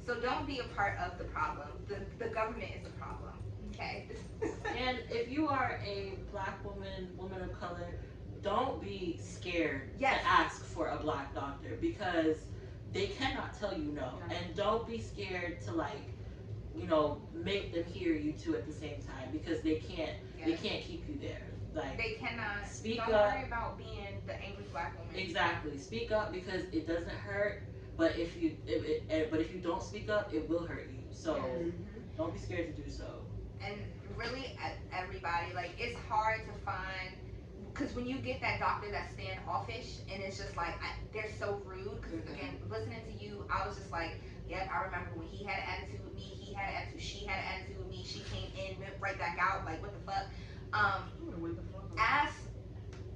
So don't be a part of the problem. The government is the problem. Okay. And if you are a black woman of color, don't be scared Yes. to ask for a black doctor, because they cannot tell you no. And don't be scared to make them hear you too at the same time, because they can't keep you there. Like, They cannot. Speak don't up. worry about being the angry black woman. exactly. Speak up, because it doesn't hurt, but if you don't speak up, it will hurt you. So don't be scared to do so. And really, everybody, like, it's hard to find, because when you get that doctor that's standoffish and it's just like, they're so rude, because again, listening to you, I was just like, yep, I remember when he had an attitude with me, he had an attitude, she had an attitude with me, she came in, went right back out, like, what the fuck.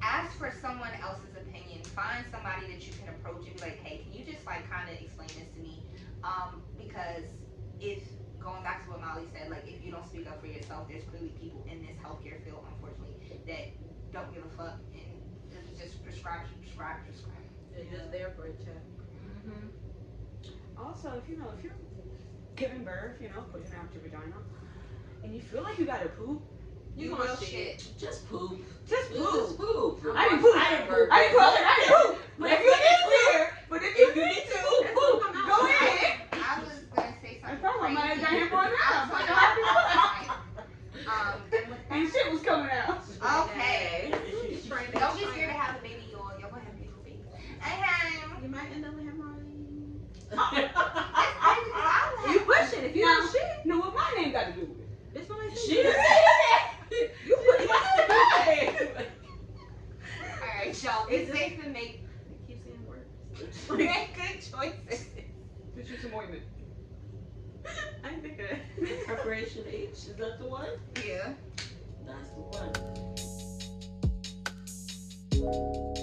Ask for someone else's opinion. Find somebody that you can approach and be like, hey, can you just like kind of explain this to me? Because if going back to what Molly said, like if you don't speak up for yourself, there's clearly people in this healthcare field, unfortunately, that don't give a fuck and just prescribe. They're just there for a check. Also, if you're giving birth, pushing out your vagina, and you feel like you gotta poop, You gonna shit. Just poop. just poop. Just poop. I didn't poop. I didn't poop. I didn't poop. But if you need to, If you need to, poop. go ahead. I was gonna say I something thought I might have got him for an hour. And shit was coming out. Okay. Don't be scared to have a baby, y'all. Y'all gonna have beautiful babies. You might end up with hemorrhoids. You push it if you don't shit. No, what my name got to do with it? That's what I said. She didn't say that. You put it Alright, y'all. Be safe and make Keep saying words. good choices. Get you some ointment. I ain't think of that. Preparation H, is that the one? Yeah. That's the one.